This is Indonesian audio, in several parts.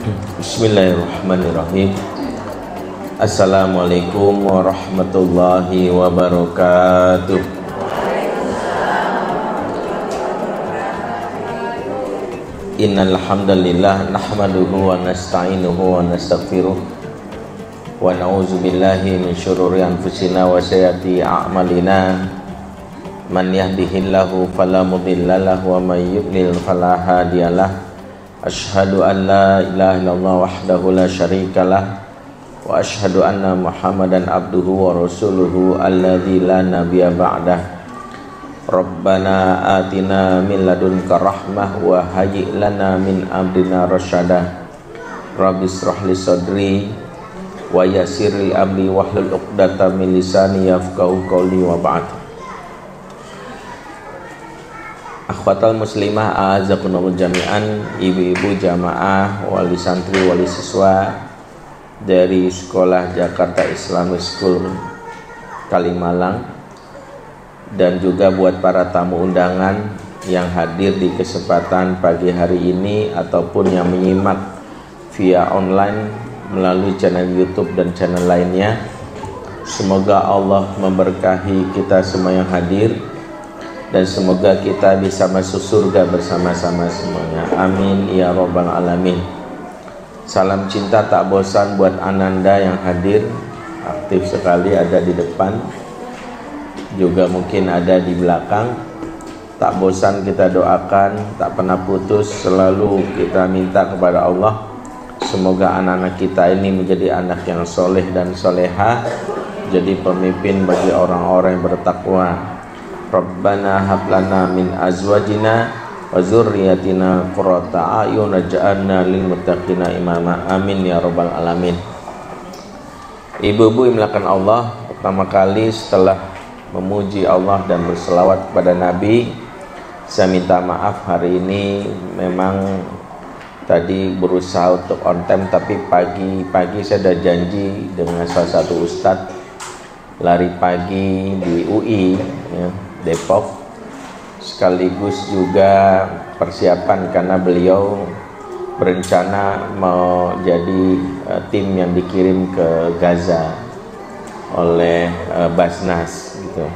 Bismillahirrahmanirrahim. Assalamualaikum warahmatullahi wabarakatuh. Innal hamdalillah nahmaduhu wa nasta'inuhu wa nastaghfiruh wa na'udzu billahi min syururi anfusina wa sayyiati a'malina. Man yahdihillahu fala mudilla lahu wa may yudlil fala hadiyalah. Asyhadu an la ilaha illallah wahdahu la syarikalah wa asyhadu anna Muhammadan abduhu wa rasuluhu alladzi la nabiyya ba'dah. Rabbana atina min ladunka rahmah wa hayyi lana min amrina rasyada. Rabbi shrah li sadri wa yassir li amri wahlul 'uqdatam min lisani yafqahu qawli wa ba'd. Akhwatal muslimah a'azakumullah jami'an, ibu-ibu jamaah, wali santri, wali siswa dari Sekolah Jakarta Islamic School Kalimalang, dan juga buat para tamu undangan yang hadir di kesempatan pagi hari ini ataupun yang menyimak via online melalui channel YouTube dan channel lainnya. Semoga Allah memberkahi kita semua yang hadir dan semoga kita bisa masuk surga bersama-sama semuanya. Amin ya rabbal alamin. Salam cinta tak bosan buat Ananda yang hadir, aktif sekali ada di depan, juga mungkin ada di belakang. Tak bosan kita doakan, tak pernah putus, selalu kita minta kepada Allah semoga anak-anak kita ini menjadi anak yang soleh dan soleha, jadi pemimpin bagi orang-orang yang bertakwa. Rabbana hablana min azwajina wa dzurriyyatina qurrata a'yun waj'alna lil muttaqina imama. Amin ya rabbal alamin. Ibu-ibu imlakan Allah, pertama kali setelah memuji Allah dan berselawat kepada Nabi, saya minta maaf hari ini memang tadi berusaha untuk on time, tapi pagi-pagi saya ada janji dengan salah satu ustadz lari pagi di UI ya, Depok, sekaligus juga persiapan karena beliau berencana mau jadi tim yang dikirim ke Gaza oleh Basnas gitu.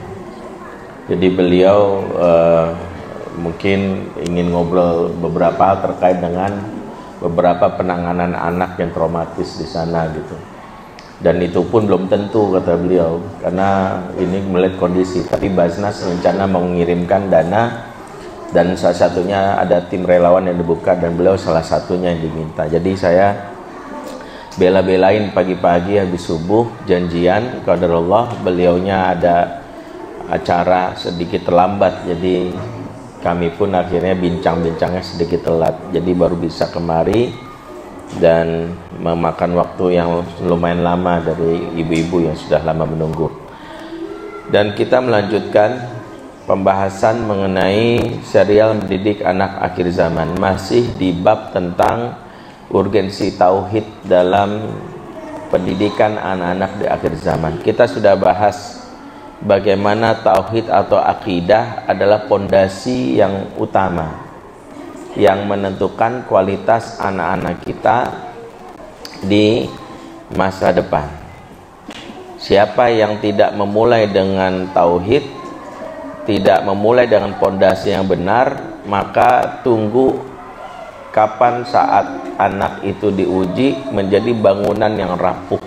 Jadi beliau mungkin ingin ngobrol beberapa hal terkait dengan beberapa penanganan anak yang traumatis di sana gitu. Dan itu pun belum tentu kata beliau, karena ini melihat kondisi. Tapi Basnas rencana mengirimkan dana, dan salah satunya ada tim relawan yang dibuka, dan beliau salah satunya yang diminta. Jadi saya bela-belain pagi-pagi habis subuh janjian, qadarullah beliaunya ada acara sedikit terlambat, jadi kami pun akhirnya bincang-bincangnya sedikit telat, jadi baru bisa kemari dan memakan waktu yang lumayan lama dari ibu-ibu yang sudah lama menunggu. Dan kita melanjutkan pembahasan mengenai serial mendidik anak akhir zaman, masih di bab tentang urgensi tauhid dalam pendidikan anak-anak di akhir zaman. Kita sudah bahas bagaimana tauhid atau akidah adalah pondasi yang utama yang menentukan kualitas anak-anak kita di masa depan. Siapa yang tidak memulai dengan tauhid, tidak memulai dengan pondasi yang benar, maka tunggu kapan saat anak itu diuji menjadi bangunan yang rapuh.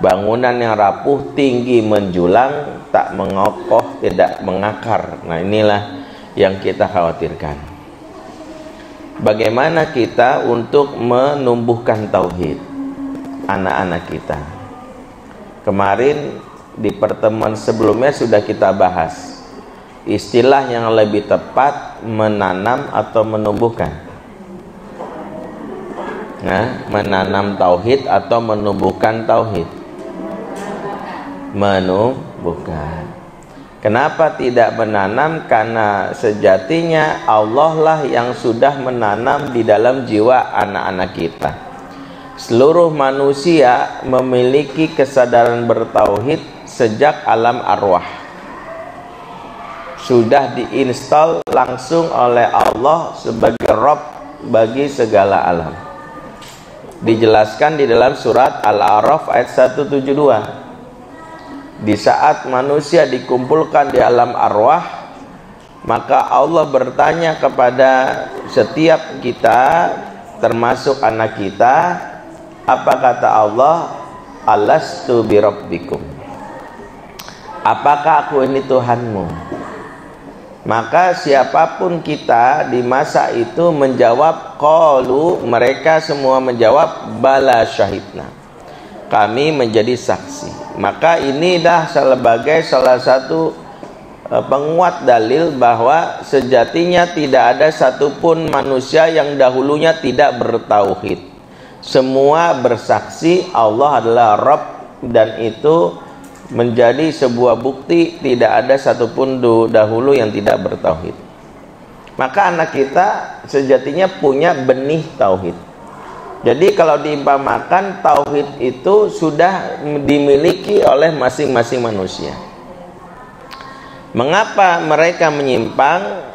Bangunan yang rapuh, tinggi menjulang, tak mengokoh, tidak mengakar. Nah, inilah yang kita khawatirkan. Bagaimana kita untuk menumbuhkan tauhid anak-anak kita? Kemarin di pertemuan sebelumnya sudah kita bahas istilah yang lebih tepat, menanam atau menumbuhkan. Nah, menanam tauhid atau menumbuhkan tauhid? Menumbuhkan. Kenapa tidak menanam? Karena sejatinya Allah lah yang sudah menanam di dalam jiwa anak-anak kita. Seluruh manusia memiliki kesadaran bertauhid sejak alam arwah. Sudah diinstal langsung oleh Allah sebagai Rabb bagi segala alam. Dijelaskan di dalam surat Al-A'raf ayat 172. Di saat manusia dikumpulkan di alam arwah, maka Allah bertanya kepada setiap kita, termasuk anak kita, apa kata Allah? Alastu birabbikum, apakah aku ini Tuhanmu? Maka siapapun kita di masa itu menjawab, qalu, mereka semua menjawab, bala syahidna, kami menjadi saksi. Maka ini dah sebagai salah satu penguat dalil bahwa sejatinya tidak ada satupun manusia yang dahulunya tidak bertauhid. Semua bersaksi Allah adalah Rabb, dan itu menjadi sebuah bukti tidak ada satupun dahulu yang tidak bertauhid. Maka anak kita sejatinya punya benih tauhid. Jadi kalau diumpamakan, tauhid itu sudah dimiliki oleh masing-masing manusia. Mengapa mereka menyimpang?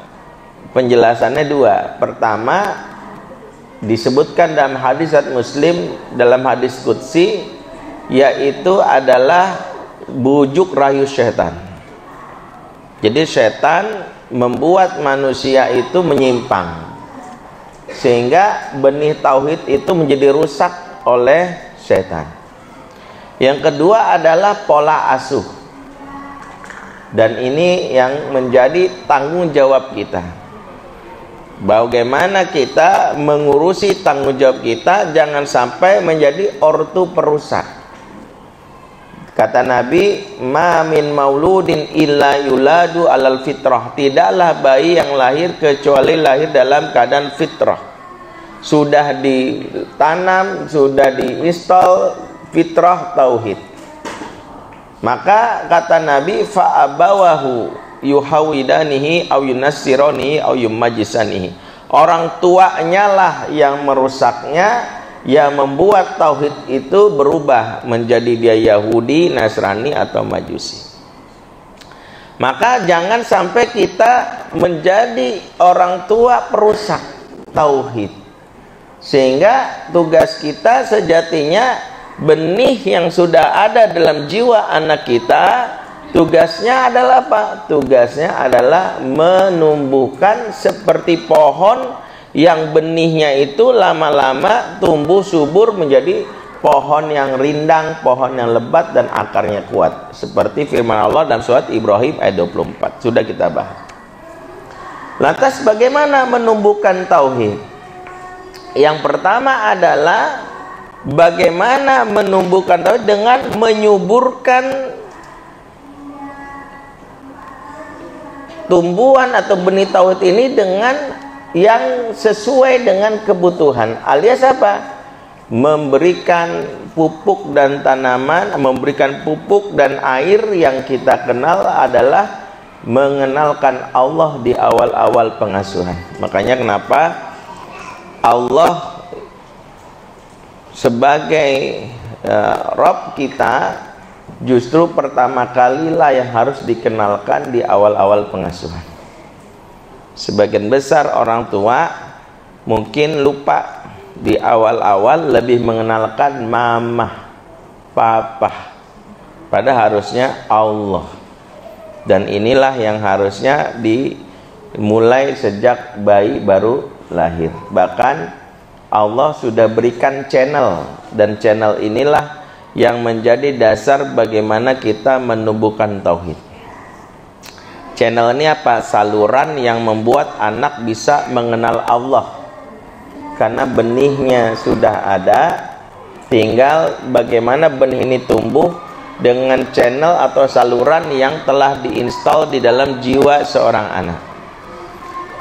Penjelasannya dua. Pertama, disebutkan dalam hadis Muslim, dalam hadis qudsi, yaitu adalah bujuk rayu syaitan. Jadi syaitan membuat manusia itu menyimpang, sehingga benih tauhid itu menjadi rusak oleh syaitan. Yang kedua adalah pola asuh, dan ini yang menjadi tanggung jawab kita. Bagaimana kita mengurusi tanggung jawab kita, jangan sampai menjadi ortu perusak. Kata Nabi, ma min mauludin illa yuladu alal fitrah, tidaklah bayi yang lahir kecuali lahir dalam keadaan fitrah, sudah ditanam, sudah diinstal fitrah tauhid. Maka kata Nabi, fa abawahu yuhawidanihi au yunassiranihi au yumajisanihi, orang tuanya lah yang merusaknya, yang membuat tauhid itu berubah menjadi dia Yahudi, Nasrani atau Majusi. Maka jangan sampai kita menjadi orang tua perusak tauhid, sehingga tugas kita sejatinya benih yang sudah ada dalam jiwa anak kita, tugasnya adalah apa? Tugasnya adalah menumbuhkan seperti pohon yang benihnya itu lama-lama tumbuh subur menjadi pohon yang rindang, pohon yang lebat dan akarnya kuat, seperti firman Allah dalam surat Ibrahim ayat 24, sudah kita bahas. Lantas bagaimana menumbuhkan tauhid? Yang pertama adalah bagaimana menumbuhkan tauhid dengan menyuburkan tumbuhan atau benih tauhid ini dengan yang sesuai dengan kebutuhan, alias apa? Memberikan pupuk dan tanaman, memberikan pupuk dan air yang kita kenal adalah mengenalkan Allah di awal-awal pengasuhan. Makanya kenapa Allah sebagai Rabb kita justru pertama kalilah yang harus dikenalkan di awal-awal pengasuhan. Sebagian besar orang tua mungkin lupa di awal-awal lebih mengenalkan mama, papa, pada harusnya Allah. Dan inilah yang harusnya dimulai sejak bayi baru lahir. Bahkan Allah sudah berikan channel, dan channel inilah yang menjadi dasar bagaimana kita menumbuhkan tauhid. Channel ini apa? Saluran yang membuat anak bisa mengenal Allah, karena benihnya sudah ada, tinggal bagaimana benih ini tumbuh dengan channel atau saluran yang telah diinstal di dalam jiwa seorang anak.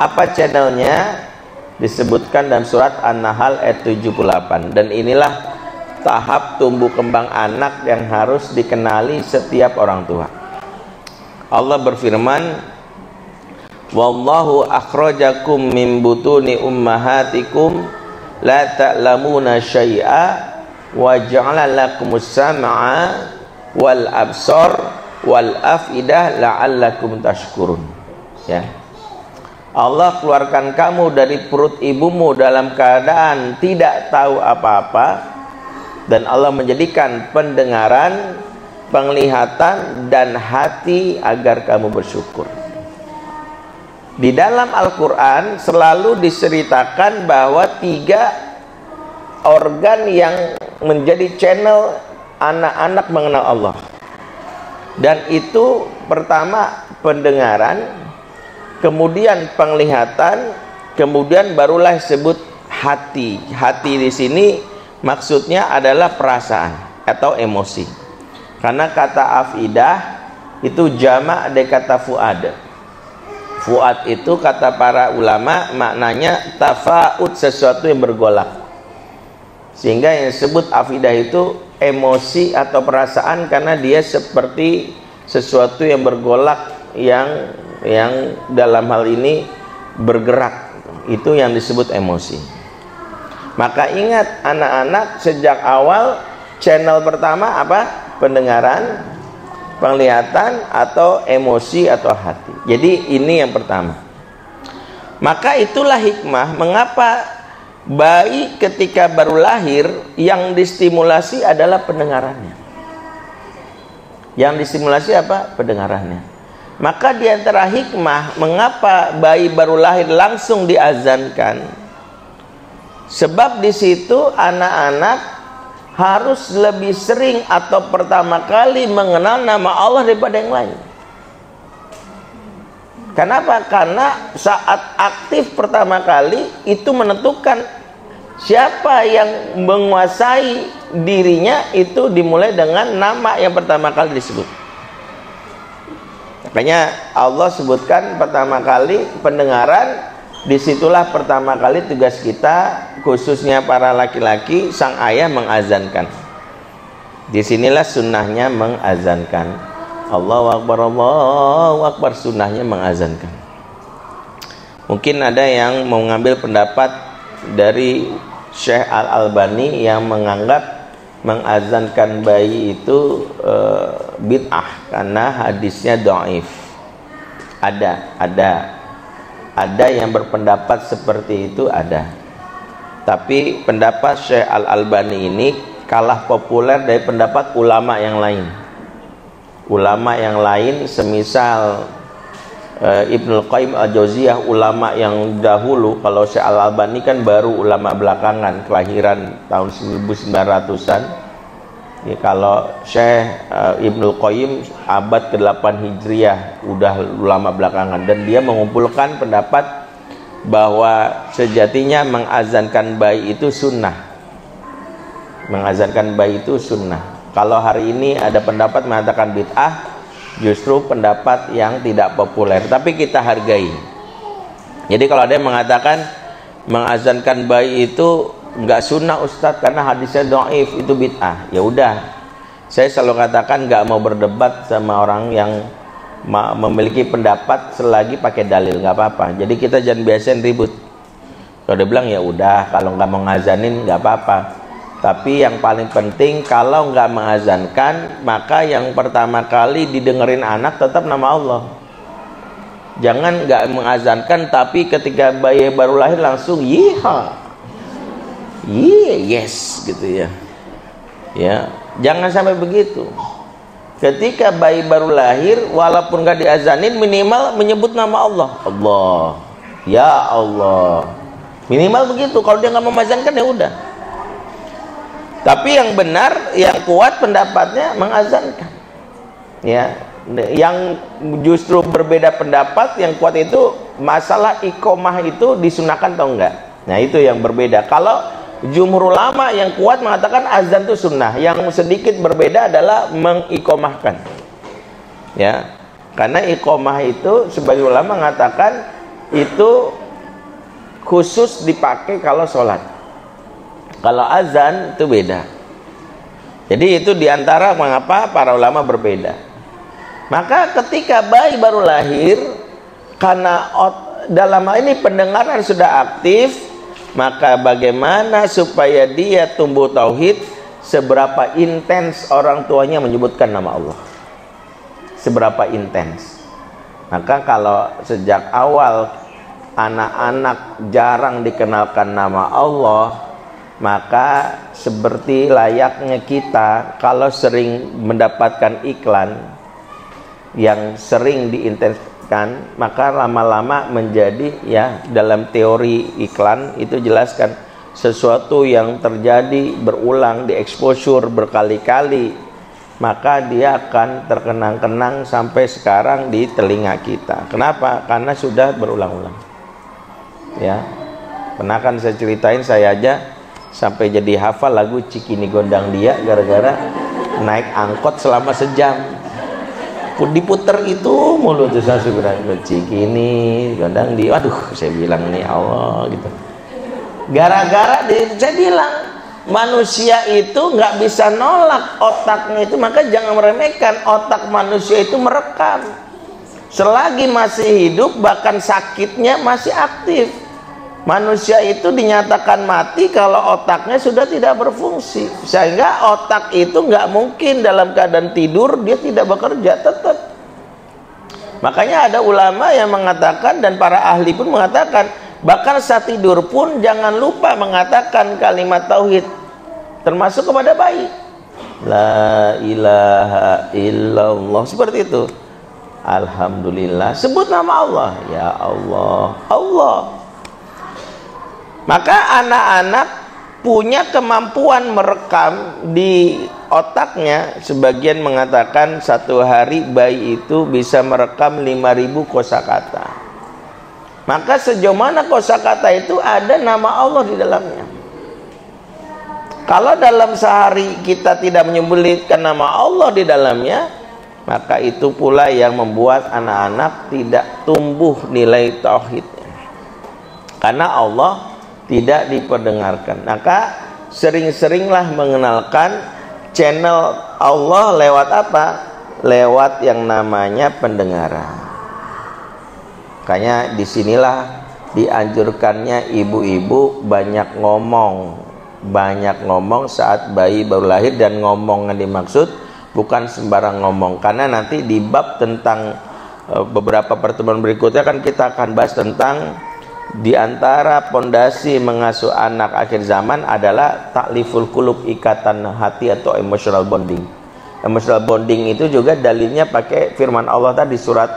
Apa channelnya? Disebutkan dalam surat An-Nahl ayat 78, dan inilah tahap tumbuh kembang anak yang harus dikenali setiap orang tua. Allah berfirman, wallahu akhrajakum min butuni ummahatikum la ta'lamuna syai'a wa ja'ala lakumus sam'a wal absar wal afidah la'allakum tashkurun. Ya. Allah keluarkan kamu dari perut ibumu dalam keadaan tidak tahu apa-apa, dan Allah menjadikan pendengaran, penglihatan, dan hati agar kamu bersyukur. Di dalam Al-Quran selalu diceritakan bahwa 3 organ yang menjadi channel anak-anak mengenal Allah. Dan itu pertama pendengaran, kemudian penglihatan, kemudian barulah disebut hati. Hati di sini maksudnya adalah perasaan atau emosi. Karena kata afidah itu jamak dari kata fuad. Fuad itu kata para ulama maknanya tafaut, sesuatu yang bergolak. Sehingga yang disebut afidah itu emosi atau perasaan, karena dia seperti sesuatu yang bergolak, yang dalam hal ini bergerak. Itu yang disebut emosi. Maka ingat anak-anak, sejak awal channel pertama apa? Pendengaran, penglihatan, atau emosi atau hati. Jadi ini yang pertama. Maka itulah hikmah mengapa bayi ketika baru lahir yang distimulasi adalah pendengarannya. Yang distimulasi apa? Pendengarannya. Maka di antara hikmah mengapa bayi baru lahir langsung diazankan, sebab di situ anak-anak harus lebih sering atau pertama kali mengenal nama Allah daripada yang lain. Kenapa? Karena saat aktif pertama kali itu menentukan siapa yang menguasai dirinya, itu dimulai dengan nama yang pertama kali disebut. Makanya Allah sebutkan pertama kali pendengaran. Disitulah pertama kali tugas kita, khususnya para laki-laki, sang ayah mengazankan. Disinilah sunnahnya mengazankan. Allahu Akbar, sunnahnya mengazankan. Mungkin ada yang mau mengambil pendapat dari Syekh Al-Albani yang menganggap mengazankan bayi itu bid'ah karena hadisnya dhaif. Ada yang berpendapat seperti itu, ada. Tapi pendapat Syekh Al-Albani ini kalah populer dari pendapat ulama yang lain. Ulama yang lain semisal Ibnul Qayyim Al-Jauziyah, ulama yang dahulu. Kalau Syekh Al-Albani kan baru ulama belakangan, kelahiran tahun 1900-an. Ya, kalau Syekh Ibnul Qayyim abad ke-8 Hijriah, udah ulama belakangan, dan dia mengumpulkan pendapat bahwa sejatinya mengazankan bayi itu sunnah. Mengazankan bayi itu sunnah. Kalau hari ini ada pendapat mengatakan bid'ah, justru pendapat yang tidak populer, tapi kita hargai. Jadi kalau ada yang mengatakan mengazankan bayi itu nggak sunnah Ustadz karena hadisnya dhaif, itu bid'ah, ya udah, saya selalu katakan nggak mau berdebat sama orang yang memiliki pendapat selagi pakai dalil, nggak apa-apa. Jadi kita jangan biasain ribut. Kalau dia bilang ya udah, kalau nggak mau ngazanin nggak apa-apa. Tapi yang paling penting, kalau nggak mengazankan, maka yang pertama kali didengerin anak tetap nama Allah. Jangan nggak mengazankan tapi ketika bayi baru lahir langsung yiha, yes gitu ya. Ya, jangan sampai begitu. Ketika bayi baru lahir, walaupun nggak diazanin, minimal menyebut nama Allah. Allah, ya Allah, minimal begitu. Kalau dia nggak memazankan ya udah. Tapi yang benar, yang kuat pendapatnya mengazankan. Ya, yang justru berbeda pendapat, yang kuat itu masalah iqomah itu disunahkan atau enggak. Nah itu yang berbeda. Kalau jumhur ulama yang kuat mengatakan azan itu sunnah, yang sedikit berbeda adalah mengiqomahkan. Ya, karena iqomah itu sebagai ulama mengatakan itu khusus dipakai kalau sholat. Kalau azan itu beda. Jadi itu diantara mengapa para ulama berbeda. Maka ketika bayi baru lahir, karena dalam hal ini pendengaran sudah aktif, maka bagaimana supaya dia tumbuh tauhid? Seberapa intens orang tuanya menyebutkan nama Allah, seberapa intens. Maka kalau sejak awal anak-anak jarang dikenalkan nama Allah, maka seperti layaknya kita kalau sering mendapatkan iklan yang sering diintensifkan, maka lama-lama menjadi, ya, dalam teori iklan itu jelaskan sesuatu yang terjadi berulang, di-exposure berkali-kali, maka dia akan terkenang-kenang sampai sekarang di telinga kita. Kenapa? Karena sudah berulang-ulang. Ya, pernah kan saya ceritain, saya aja sampai jadi hafal lagu Cikini Gondang Dia gara-gara naik angkot selama sejam. Diputer itu mulu tuh, saya bilang Cikini Gondang Dia. Waduh, saya bilang nih Allah gitu. Gara-gara saya bilang manusia itu nggak bisa nolak otaknya itu, maka jangan meremehkan. Otak manusia itu merekam selagi masih hidup, bahkan sakitnya masih aktif. Manusia itu dinyatakan mati kalau otaknya sudah tidak berfungsi, sehingga otak itu nggak mungkin dalam keadaan tidur dia tidak bekerja tetap. Makanya ada ulama yang mengatakan, dan para ahli pun mengatakan, bahkan saat tidur pun jangan lupa mengatakan kalimat tauhid, termasuk kepada bayi, la ilaha illallah, seperti itu. Alhamdulillah, sebut nama Allah, ya Allah, Allah. Maka anak-anak punya kemampuan merekam di otaknya. Sebagian mengatakan satu hari bayi itu bisa merekam 5.000 kosakata. Maka sejauh mana kosakata itu ada nama Allah di dalamnya. Kalau dalam sehari kita tidak menyebutkan nama Allah di dalamnya, maka itu pula yang membuat anak-anak tidak tumbuh nilai tauhidnya, karena Allah tidak diperdengarkan. Maka sering-seringlah mengenalkan channel Allah lewat apa? Lewat yang namanya pendengaran. Makanya disinilah dianjurkannya ibu-ibu banyak ngomong saat bayi baru lahir. Dan ngomong yang dimaksud bukan sembarang ngomong, karena nanti di bab tentang beberapa pertemuan berikutnya kan kita akan bahas tentang di antara pondasi mengasuh anak akhir zaman adalah takliful qulub, ikatan hati atau emotional bonding. Emotional bonding itu juga dalilnya pakai firman Allah tadi surat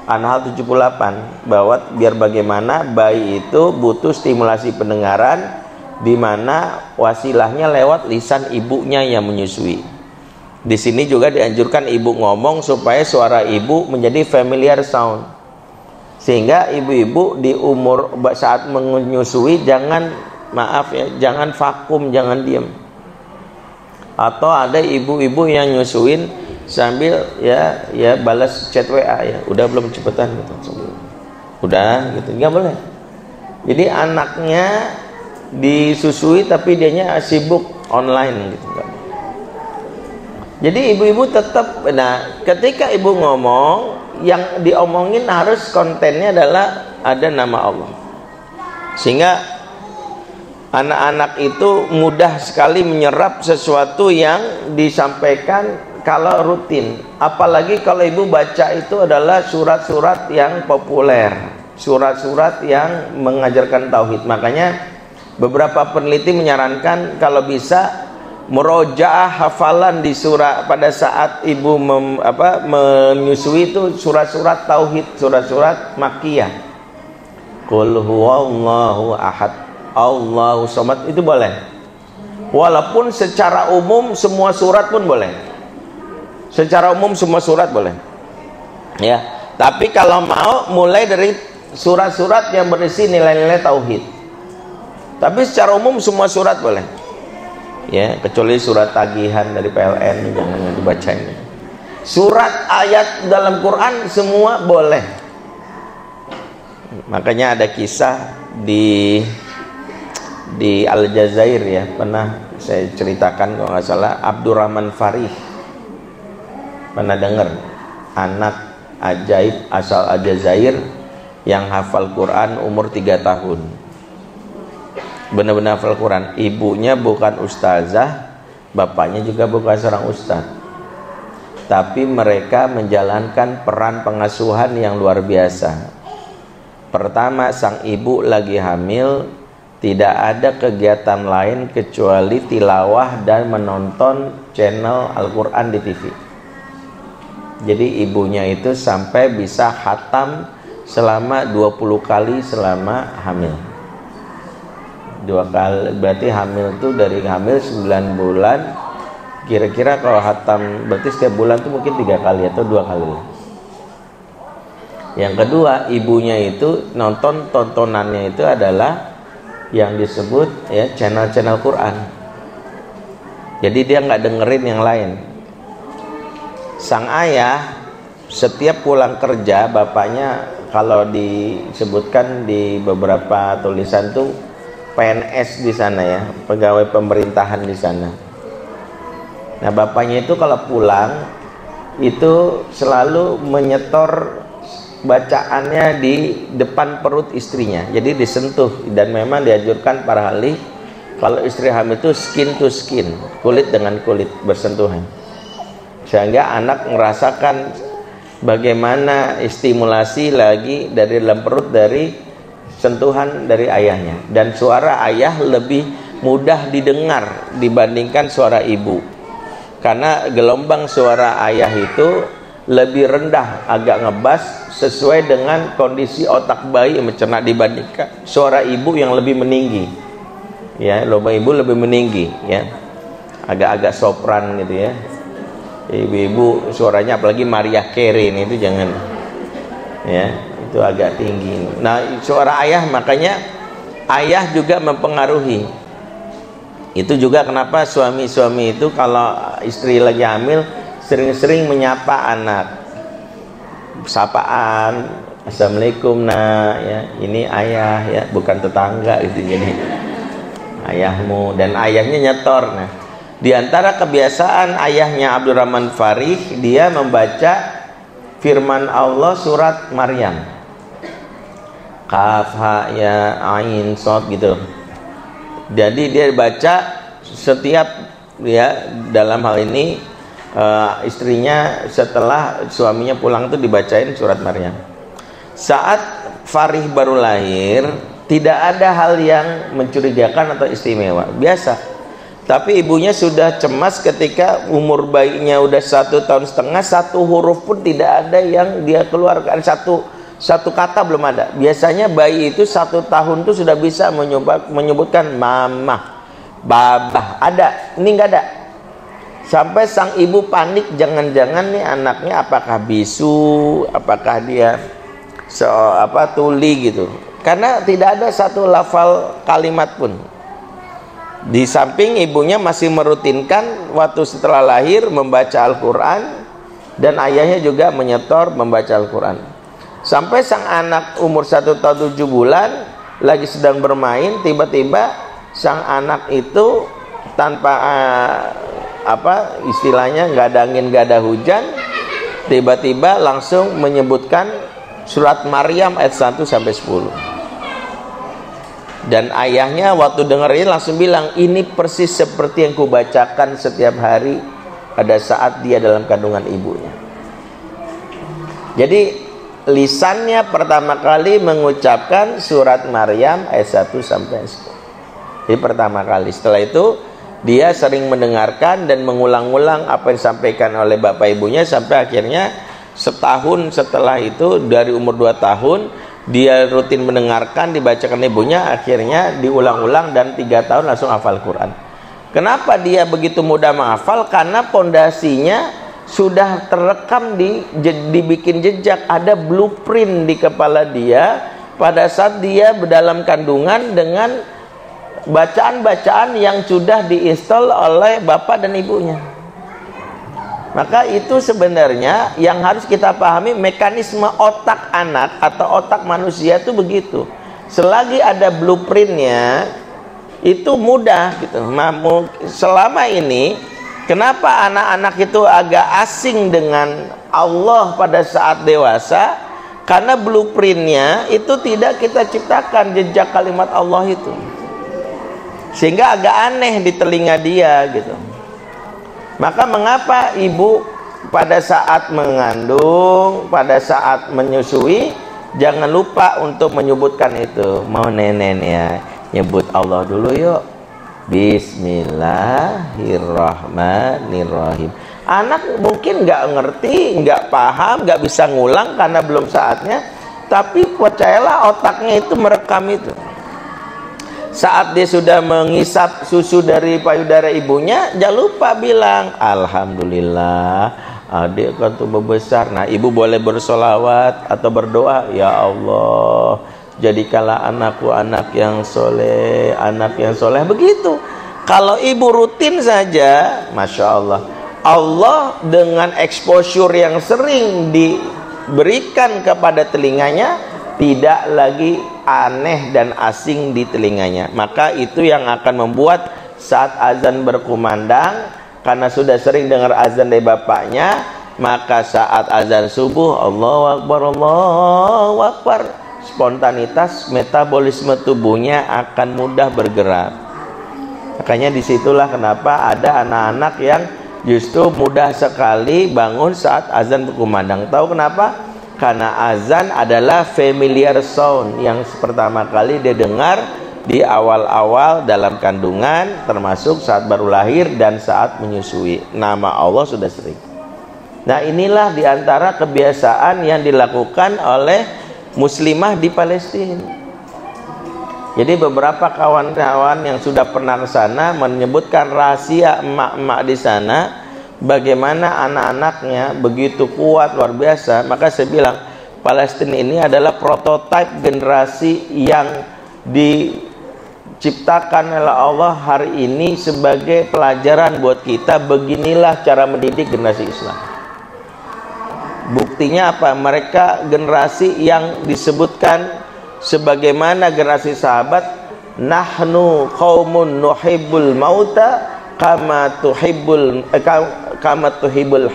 An-Nahl 78, bahwa biar bagaimana bayi itu butuh stimulasi pendengaran, di mana wasilahnya lewat lisan ibunya yang menyusui. Di sini juga dianjurkan ibu ngomong supaya suara ibu menjadi familiar sound, sehingga ibu-ibu di umur saat menyusui jangan, maaf ya, jangan vakum, jangan diam. Atau ada ibu-ibu yang nyusuin sambil ya balas chat WA, ya udah belum, cepetan gitu, udah gitu, nggak boleh. Jadi anaknya disusui tapi dianya sibuk online gitu, nggak boleh. Jadi ibu-ibu tetap, nah ketika ibu ngomong, yang diomongin harus kontennya adalah ada nama Allah, sehingga anak-anak itu mudah sekali menyerap sesuatu yang disampaikan kalau rutin. Apalagi kalau ibu baca itu adalah surat-surat yang populer, surat-surat yang mengajarkan tauhid. Makanya beberapa peneliti menyarankan kalau bisa murojaah hafalan di surah pada saat ibu menyusui itu surat-surat tauhid, surat-surat makkiyah. Qul huwallahu ahad, Allahu somad, itu boleh. Walaupun secara umum semua surat pun boleh. Secara umum semua surat boleh. Ya, tapi kalau mau mulai dari surat-surat yang berisi nilai-nilai tauhid. Tapi secara umum semua surat boleh. Ya, kecuali surat tagihan dari PLN jangan dibacain. Surat ayat dalam Quran semua boleh. Makanya ada kisah di Aljazair, ya, pernah saya ceritakan kalau nggak salah, Abdurrahman Farih, pernah dengar? Anak ajaib asal Aljazair yang hafal Quran umur 3 tahun. Benar-benar hafal Quran. Ibunya bukan ustazah, bapaknya juga bukan seorang ustaz, tapi mereka menjalankan peran pengasuhan yang luar biasa. Pertama, sang ibu lagi hamil, tidak ada kegiatan lain kecuali tilawah dan menonton channel Al-Quran di TV. Jadi ibunya itu sampai bisa khatam selama 20 kali selama hamil. 2 kali, berarti hamil itu dari hamil 9 bulan. Kira-kira kalau khatam berarti setiap bulan itu mungkin 3 kali atau 2 kali. Yang kedua, ibunya itu nonton tontonannya itu adalah yang disebut ya channel-channel Quran. Jadi dia nggak dengerin yang lain. Sang ayah setiap pulang kerja, bapaknya kalau disebutkan di beberapa tulisan tuh PNS di sana ya, pegawai pemerintahan di sana. Nah, bapaknya itu kalau pulang itu selalu menyetor bacaannya di depan perut istrinya, jadi disentuh. Dan memang dianjurkan para ahli kalau istri hamil itu skin to skin, kulit dengan kulit bersentuhan, sehingga anak merasakan bagaimana stimulasi lagi dari dalam perut dari sentuhan dari ayahnya. Dan suara ayah lebih mudah didengar dibandingkan suara ibu, karena gelombang suara ayah itu lebih rendah, agak ngebas sesuai dengan kondisi otak bayi yang mencerna dibandingkan suara ibu yang lebih meninggi. Ya, lubang ibu lebih meninggi ya. Agak-agak sopran gitu ya. Ibu-ibu suaranya apalagi Mariah Carey ini itu jangan ya, itu agak tinggi. Nah, suara ayah, makanya ayah juga mempengaruhi. Itu juga kenapa suami-suami itu kalau istri lagi hamil sering-sering menyapa anak, sapaan, assalamualaikum nak ya, ini ayah ya, bukan tetangga gitu. Jadi ayahmu, dan ayahnya nyetor. Nah, di antara kebiasaan ayahnya Abdurrahman Farih, dia membaca firman Allah surat Maryam, Kaf ha ya ain shad gitu. Jadi dia baca setiap ya, dalam hal ini istrinya setelah suaminya pulang itu dibacain surat Maryam. Saat Farih baru lahir, tidak ada hal yang mencurigakan atau istimewa, biasa. Tapi ibunya sudah cemas ketika umur bayinya udah 1,5 tahun, 1 huruf pun tidak ada yang dia keluarkan, satu kata belum ada. Biasanya bayi itu 1 tahun itu sudah bisa menyebutkan mama, babah, ada. Ini nggak ada. Sampai sang ibu panik, jangan-jangan nih anaknya apakah bisu, apakah dia tuli gitu. Karena tidak ada satu lafal kalimat pun. Di samping ibunya masih merutinkan waktu setelah lahir membaca Al-Quran, dan ayahnya juga menyetor membaca Al-Quran. Sampai sang anak umur 1 tahun 7 bulan lagi sedang bermain, tiba-tiba sang anak itu tanpa istilahnya nggak ada angin nggak ada hujan, tiba-tiba langsung menyebutkan surat Maryam ayat 1 sampai 10. Dan ayahnya waktu dengerin langsung bilang, ini persis seperti yang kubacakan setiap hari pada saat dia dalam kandungan ibunya. Jadi lisannya pertama kali mengucapkan surat Maryam ayat 1 sampai 10. Ini pertama kali. Setelah itu dia sering mendengarkan dan mengulang-ulang apa yang disampaikan oleh bapak ibunya, sampai akhirnya setahun setelah itu, dari umur 2 tahun dia rutin mendengarkan dibacakan ibunya, akhirnya diulang-ulang dan 3 tahun langsung hafal Quran. Kenapa dia begitu mudah menghafal? Karena pondasinya sudah terekam, dibikin jejak, ada blueprint di kepala dia pada saat dia dalam kandungan dengan bacaan-bacaan yang sudah diinstal oleh bapak dan ibunya. Maka itu sebenarnya yang harus kita pahami, mekanisme otak anak atau otak manusia itu begitu. Selagi ada blueprintnya, itu mudah gitu. Selama ini kenapa anak-anak itu agak asing dengan Allah pada saat dewasa? Karena blueprintnya itu tidak kita ciptakan, jejak kalimat Allah itu, sehingga agak aneh di telinga dia gitu. Maka mengapa ibu pada saat mengandung, pada saat menyusui, Jangan lupa untuk menyebutkan itu. Mau nenek ya, nyebut Allah dulu yuk. Bismillahirrahmanirrahim. Anak mungkin nggak ngerti, nggak paham, nggak bisa ngulang karena belum saatnya. Tapi percayalah otaknya itu merekam itu. Saat dia sudah mengisap susu dari payudara ibunya, jangan lupa bilang alhamdulillah adik akan tumbuh besar. Nah, ibu boleh bersolawat atau berdoa, ya Allah jadikanlah anakku anak yang soleh, anak yang soleh. Begitu. Kalau ibu rutin saja, Masya Allah, Allah dengan exposure yang sering diberikan kepada telinganya, tidak lagi aneh dan asing di telinganya. Maka itu yang akan membuat saat azan berkumandang, karena sudah sering dengar azan dari bapaknya, maka saat azan subuh, Allahu Akbar, Allahu Akbar, spontanitas metabolisme tubuhnya akan mudah bergerak. Makanya disitulah kenapa ada anak-anak yang justru mudah sekali bangun saat azan berkumandang. Tahu kenapa? Karena azan adalah familiar sound yang pertama kali dia dengar di awal-awal dalam kandungan, termasuk saat baru lahir dan saat menyusui. Nama Allah sudah sering. Nah, inilah diantara kebiasaan yang dilakukan oleh muslimah di Palestina. Jadi beberapa kawan-kawan yang sudah pernah ke sana menyebutkan rahasia emak-emak di sana, bagaimana anak-anaknya begitu kuat, luar biasa. Maka saya bilang, Palestina ini adalah prototipe generasi yang diciptakan oleh Allah hari ini sebagai pelajaran buat kita. Beginilah cara mendidik generasi Islam. Buktinya apa? Mereka generasi yang disebutkan sebagaimana generasi sahabat, nahnu qaumun nuhibbul mauta kama tuhibbul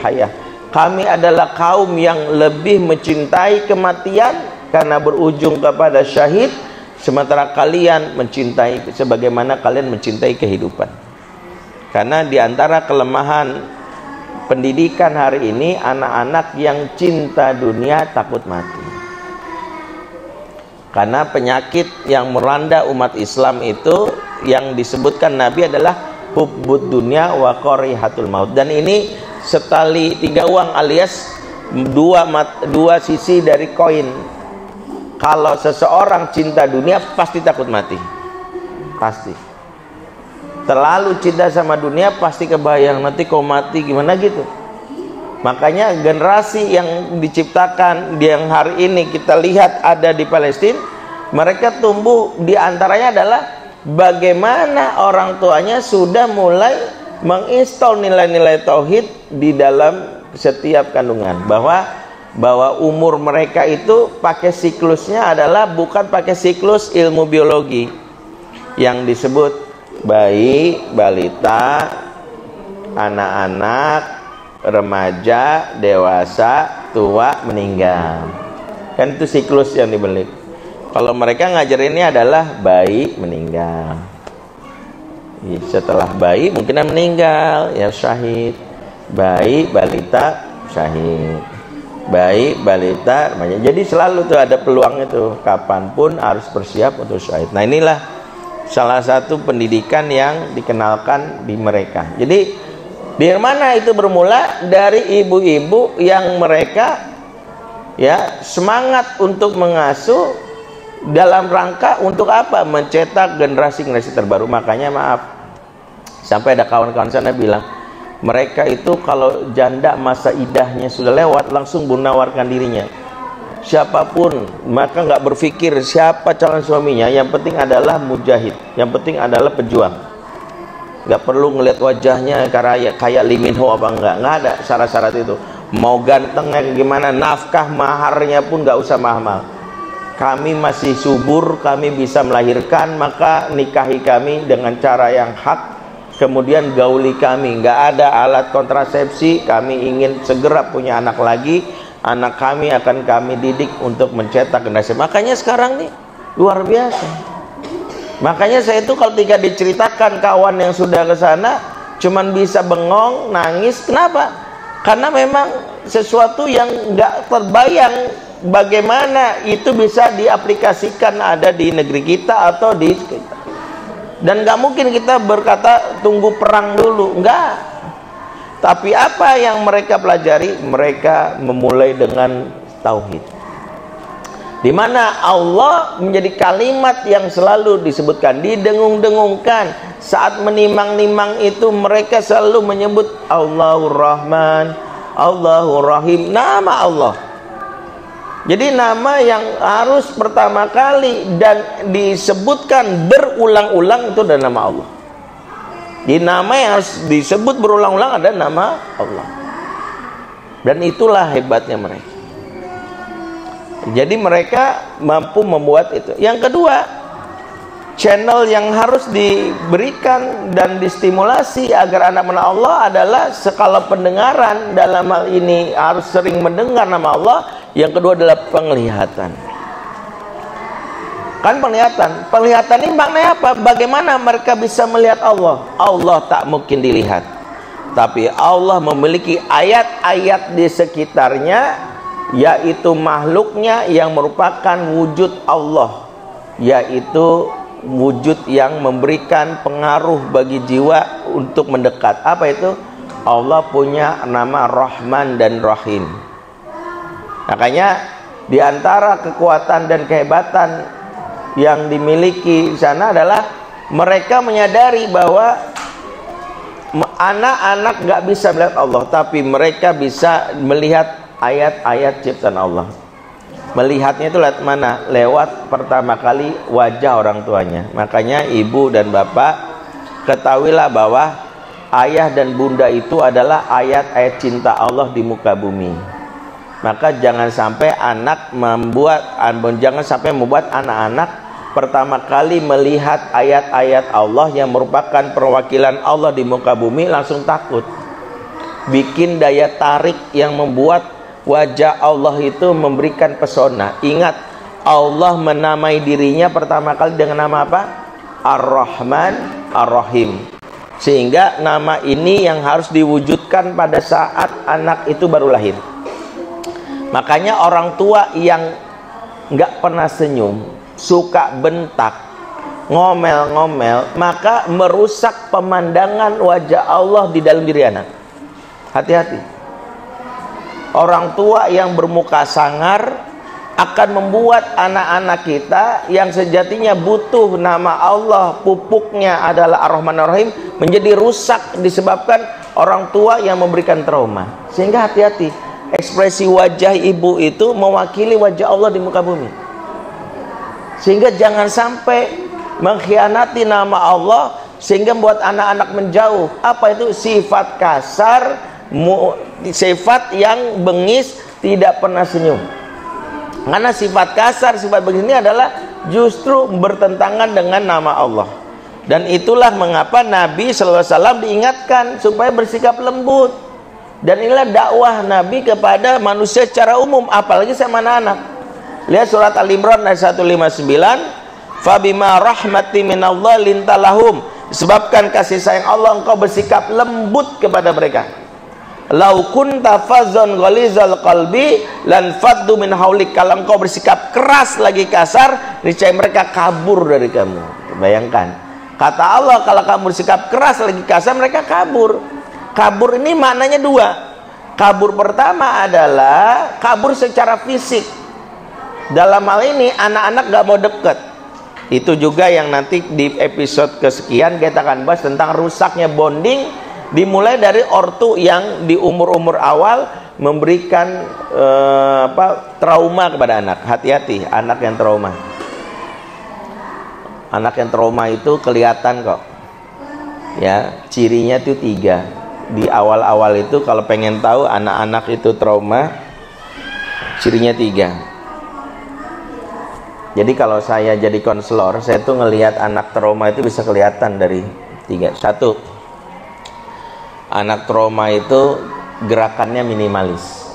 hayah. Kami adalah kaum yang lebih mencintai kematian karena berujung kepada syahid, sementara kalian mencintai sebagaimana kalian mencintai kehidupan. Karena diantara kelemahan pendidikan hari ini, anak-anak yang cinta dunia takut mati. Karena penyakit yang melanda umat Islam itu yang disebutkan Nabi adalah hubbud dunya wa qarihatul maut. Dan ini setali tiga uang alias dua sisi dari koin. Kalau seseorang cinta dunia pasti takut mati. Pasti. Terlalu cinta sama dunia pasti kebayang nanti kau mati gimana gitu. Makanya generasi yang diciptakan yang hari ini kita lihat ada di Palestina, mereka tumbuh diantaranya adalah bagaimana orang tuanya sudah mulai menginstal nilai-nilai tauhid di dalam setiap kandungan, bahwa umur mereka itu pakai siklusnya adalah bukan pakai siklus ilmu biologi yang disebut bayi, balita, anak-anak, remaja, dewasa, tua, meninggal. Kan itu siklus yang dibeli. Kalau mereka ngajarinnya adalah bayi meninggal, setelah bayi mungkin meninggal ya syahid, bayi balita syahid, bayi balita remaja. Jadi selalu tuh ada peluang itu, kapanpun harus bersiap untuk syahid. Nah, inilah salah satu pendidikan yang dikenalkan di mereka. Jadi di mana itu bermula? Dari ibu-ibu yang mereka ya semangat untuk mengasuh dalam rangka untuk apa? Mencetak generasi-generasi terbaru. Makanya maaf, sampai ada kawan-kawan sana bilang, mereka itu kalau janda masa idahnya sudah lewat langsung menawarkan dirinya. Siapapun, maka nggak berpikir siapa calon suaminya, yang penting adalah mujahid, yang penting adalah pejuang. Nggak perlu ngeliat wajahnya kayak Lee Min Ho apa nggak ada syarat-syarat itu. Mau gantengnya gimana, nafkah maharnya pun nggak usah mahal. Kami masih subur, kami bisa melahirkan, maka nikahi kami dengan cara yang hak. Kemudian gauli kami, nggak ada alat kontrasepsi, kami ingin segera punya anak lagi. Anak kami akan kami didik untuk mencetak generasi. Makanya sekarang nih luar biasa. Makanya saya itu kalau ketika diceritakan kawan yang sudah ke sana cuman bisa bengong, nangis. Kenapa? Karena memang sesuatu yang nggak terbayang bagaimana itu bisa diaplikasikan ada di negeri kita atau di kita. Dan nggak mungkin kita berkata tunggu perang dulu, enggak. Tapi apa yang mereka pelajari? Mereka memulai dengan tauhid, di mana Allah menjadi kalimat yang selalu disebutkan, didengung-dengungkan. Saat menimang-nimang itu mereka selalu menyebut Allahur Rahman, Allahur Rahim, nama Allah. Jadi nama yang harus pertama kali dan disebutkan berulang-ulang itu adalah nama Allah. Di nama yang harus disebut berulang-ulang ada nama Allah. Dan itulah hebatnya mereka. Jadi mereka mampu membuat itu. Yang kedua, channel yang harus diberikan dan distimulasi agar anak mengenal Allah adalah skala pendengaran. Dalam hal ini harus sering mendengar nama Allah. Yang kedua adalah penglihatan. Kan penglihatan ini maknanya apa? Bagaimana mereka bisa melihat Allah? Allah tak mungkin dilihat, tapi Allah memiliki ayat-ayat di sekitarnya, yaitu makhluknya yang merupakan wujud Allah, yaitu wujud yang memberikan pengaruh bagi jiwa untuk mendekat. Apa itu? Allah punya nama Rahman dan Rahim. Makanya di antara kekuatan dan kehebatan yang dimiliki di sana adalah mereka menyadari bahwa anak-anak gak bisa melihat Allah, tapi mereka bisa melihat ayat-ayat ciptaan Allah. Melihatnya itu lewat mana? Lewat pertama kali wajah orang tuanya. Makanya ibu dan bapak, ketahuilah bahwa ayah dan bunda itu adalah ayat-ayat cinta Allah di muka bumi. Maka jangan sampai jangan sampai membuat anak-anak pertama kali melihat ayat-ayat Allah yang merupakan perwakilan Allah di muka bumi langsung takut. Bikin daya tarik yang membuat wajah Allah itu memberikan pesona. Ingat, Allah menamai dirinya pertama kali dengan nama apa? Ar-Rahman, Ar-Rahim. Sehingga nama ini yang harus diwujudkan pada saat anak itu baru lahir. Makanya orang tua yang nggak pernah senyum, suka bentak, ngomel-ngomel, maka merusak pemandangan wajah Allah di dalam diri anak. Hati-hati. Orang tua yang bermuka sangar akan membuat anak-anak kita yang sejatinya butuh nama Allah, pupuknya adalah Ar-Rahman Ar-Rahim, menjadi rusak disebabkan orang tua yang memberikan trauma. Sehingga hati-hati. Ekspresi wajah ibu itu mewakili wajah Allah di muka bumi. Sehingga jangan sampai mengkhianati nama Allah sehingga membuat anak-anak menjauh. Apa itu? Sifat kasar, sifat yang bengis, tidak pernah senyum. Karena sifat kasar, sifat bengis ini adalah justru bertentangan dengan nama Allah. Dan itulah mengapa Nabi SAW diingatkan supaya bersikap lembut. Dan inilah dakwah Nabi kepada manusia secara umum, apalagi sama anak-anak. Lihat surat Al-Imran ayat 159, fabima rahmati minallah lintalahum, disebabkan kasih sayang Allah engkau bersikap lembut kepada mereka. Lau kunta fazzan ghalizal qalbi lan faddu min haulik, kalau engkau bersikap keras lagi kasar, niscaya mereka kabur dari kamu. Bayangkan, kata Allah, kalau kamu bersikap keras lagi kasar, mereka kabur. Kabur ini maknanya dua. Kabur pertama adalah kabur secara fisik. Dalam hal ini anak-anak gak mau deket. Itu juga yang nanti di episode kesekian kita akan bahas tentang rusaknya bonding, dimulai dari ortu yang di umur-umur awal memberikan trauma kepada anak. Hati-hati anak yang trauma. Anak yang trauma itu kelihatan kok. Ya, cirinya itu 3. Di awal-awal itu kalau pengen tahu anak-anak itu trauma, cirinya 3. Jadi kalau saya jadi konselor, saya tuh ngelihat anak trauma itu bisa kelihatan dari 3. 1, anak trauma itu gerakannya minimalis.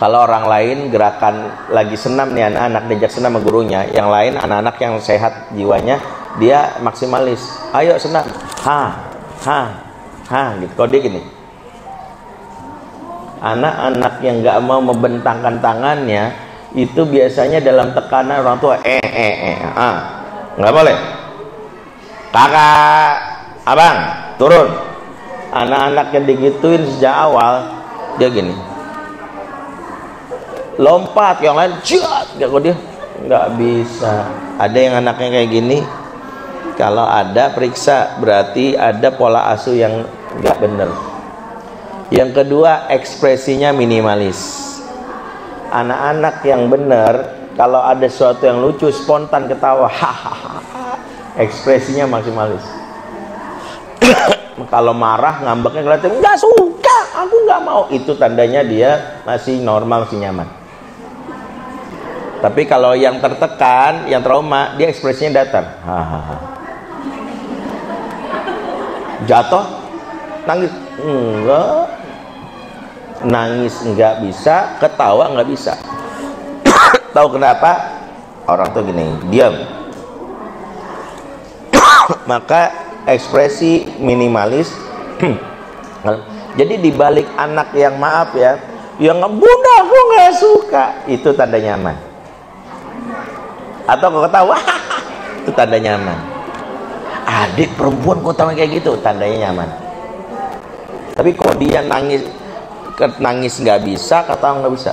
Kalau orang lain gerakan lagi senam nih, anak-anak diajak senam sama gurunya, yang lain anak-anak yang sehat jiwanya, dia maksimalis. Ayo senam, gitu. Kalau dia gini, Anak-anak yang nggak mau membentangkan tangannya itu biasanya dalam tekanan orang tua, nggak boleh. Kakak, abang, turun. Anak-anak yang digituin sejak awal, dia gini, lompat, yang lain jat, dia nggak bisa. Ada yang anaknya kayak gini, kalau ada periksa, berarti ada pola asuh yang nggak bener. Yang kedua, ekspresinya minimalis. Anak-anak yang bener, kalau ada sesuatu yang lucu, spontan ketawa, hahaha, ekspresinya maksimalis. Kalau marah, ngambeknya kelihatan, nggak suka, aku nggak mau, itu tandanya dia masih normal, masih nyaman. Tapi kalau yang tertekan, yang trauma, dia ekspresinya datar, hahaha. Jatuh, nangis, enggak. Nangis enggak bisa, ketawa enggak bisa. Tahu kenapa? Orang tuh gini, diam. Maka ekspresi minimalis. Jadi dibalik anak yang maaf ya, yang bunda aku nggak suka, itu tanda nyaman. Atau kau ketawa, itu tanda nyaman. Adik perempuan kau tahu kayak gitu, tandanya nyaman. Tapi kok dia nangis nggak bisa, ketawa nggak bisa,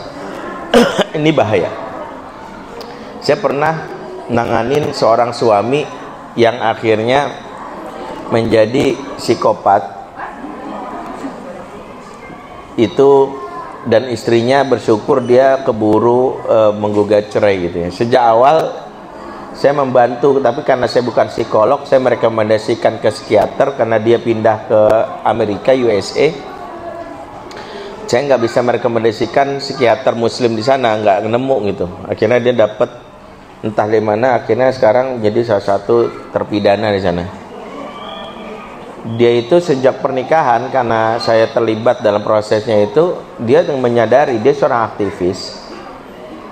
ini bahaya. Saya pernah nanganin seorang suami yang akhirnya menjadi psikopat itu, dan istrinya bersyukur dia keburu menggugat cerai gitu ya. Sejak awal saya membantu, tapi karena saya bukan psikolog, saya merekomendasikan ke psikiater karena dia pindah ke Amerika, USA. Saya nggak bisa merekomendasikan psikiater muslim di sana, nggak nemu gitu. Akhirnya dia dapat entah di mana, akhirnya sekarang jadi salah satu terpidana di sana. Dia itu sejak pernikahan, karena saya terlibat dalam prosesnya itu, dia menyadari dia seorang aktivis.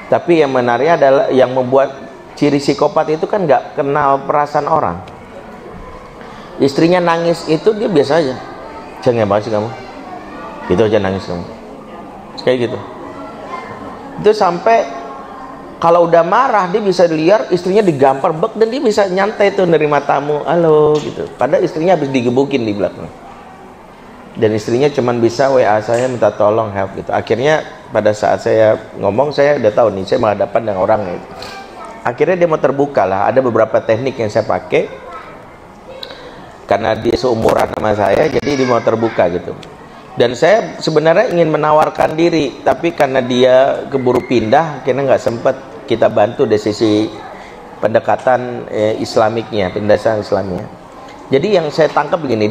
Tapi yang menariknya adalah yang membuat ciri psikopat itu kan nggak kenal perasaan orang. Istrinya nangis itu dia biasa aja, jangan banget sih kamu, gitu aja nangis kamu, kayak gitu. Itu sampai kalau udah marah dia bisa liar, istrinya digampar bek, dan dia bisa nyantai tuh nerima tamu, halo gitu. Padahal istrinya habis digebukin di belakang, dan istrinya cuman bisa WA saya minta tolong help gitu. Akhirnya pada saat saya ngomong, saya udah tahu nih saya menghadapkan dengan orang gitu. Akhirnya dia mau terbuka lah. Ada beberapa teknik yang saya pakai karena dia seumuran sama saya, jadi dia mau terbuka gitu. Dan saya sebenarnya ingin menawarkan diri, tapi karena dia keburu pindah, akhirnya nggak sempat kita bantu dari sisi pendekatan Islamiknya, pendekatan Islamnya. Jadi yang saya tangkap begini,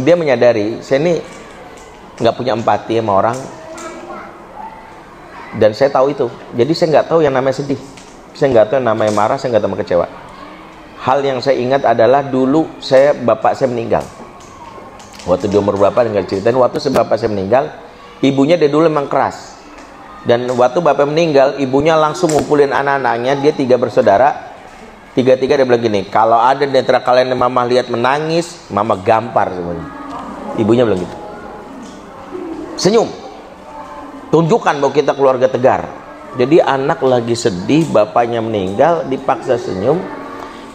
dia menyadari saya ini nggak punya empati sama orang, dan saya tahu itu. Jadi saya nggak tahu yang namanya sedih, saya nggak tahu yang namanya marah, saya nggak tahu kecewa. Hal yang saya ingat adalah dulu bapak saya meninggal. Waktu dia umur berapa nggak ceritain. Waktu bapak saya meninggal, ibunya dia dulu memang keras. Dan waktu bapak meninggal, ibunya langsung ngumpulin anak-anaknya. Dia 3 bersaudara. Tiga-tiga dia bilang gini, kalau ada di antara kalian yang mama lihat menangis, mama gampar semuanya. Ibunya bilang gitu. Senyum, tunjukkan bahwa kita keluarga tegar. Jadi anak lagi sedih, bapaknya meninggal, dipaksa senyum.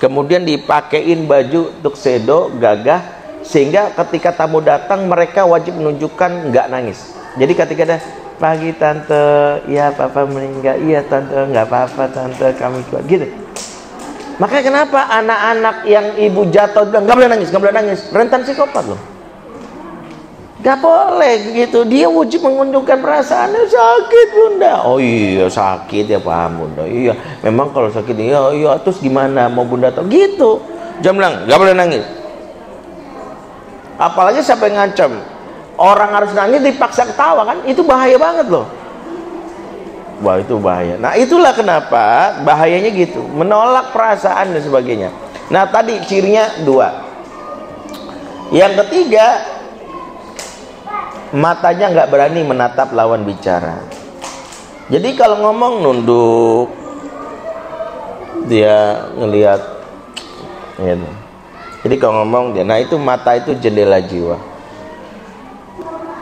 Kemudian dipakein baju tuxedo gagah, sehingga ketika tamu datang mereka wajib menunjukkan nggak nangis. Jadi ketika ada pagi tante, ya papa meninggal, iya tante, nggak apa-apa tante, kami kuat gitu. Makanya kenapa anak-anak yang ibu jatuh bilang nggak boleh nangis, nggak boleh nangis, rentan psikopat loh. Nggak boleh gitu, dia wajib menunjukkan perasaannya. Sakit bunda, oh iya sakit ya, paham bunda, iya memang kalau sakit iya terus gimana mau bunda tahu gitu. Jangan bilang nggak boleh nangis. Apalagi sampai ngancam orang harus nangis dipaksa ketawa, kan itu bahaya banget loh. Wah itu bahaya. Nah itulah kenapa bahayanya gitu, menolak perasaan dan sebagainya. Nah tadi cirinya 2. Yang ketiga, matanya nggak berani menatap lawan bicara. Jadi kalau ngomong nunduk, dia ngelihat gitu. Jadi kalau ngomong dia, nah itu mata itu jendela jiwa.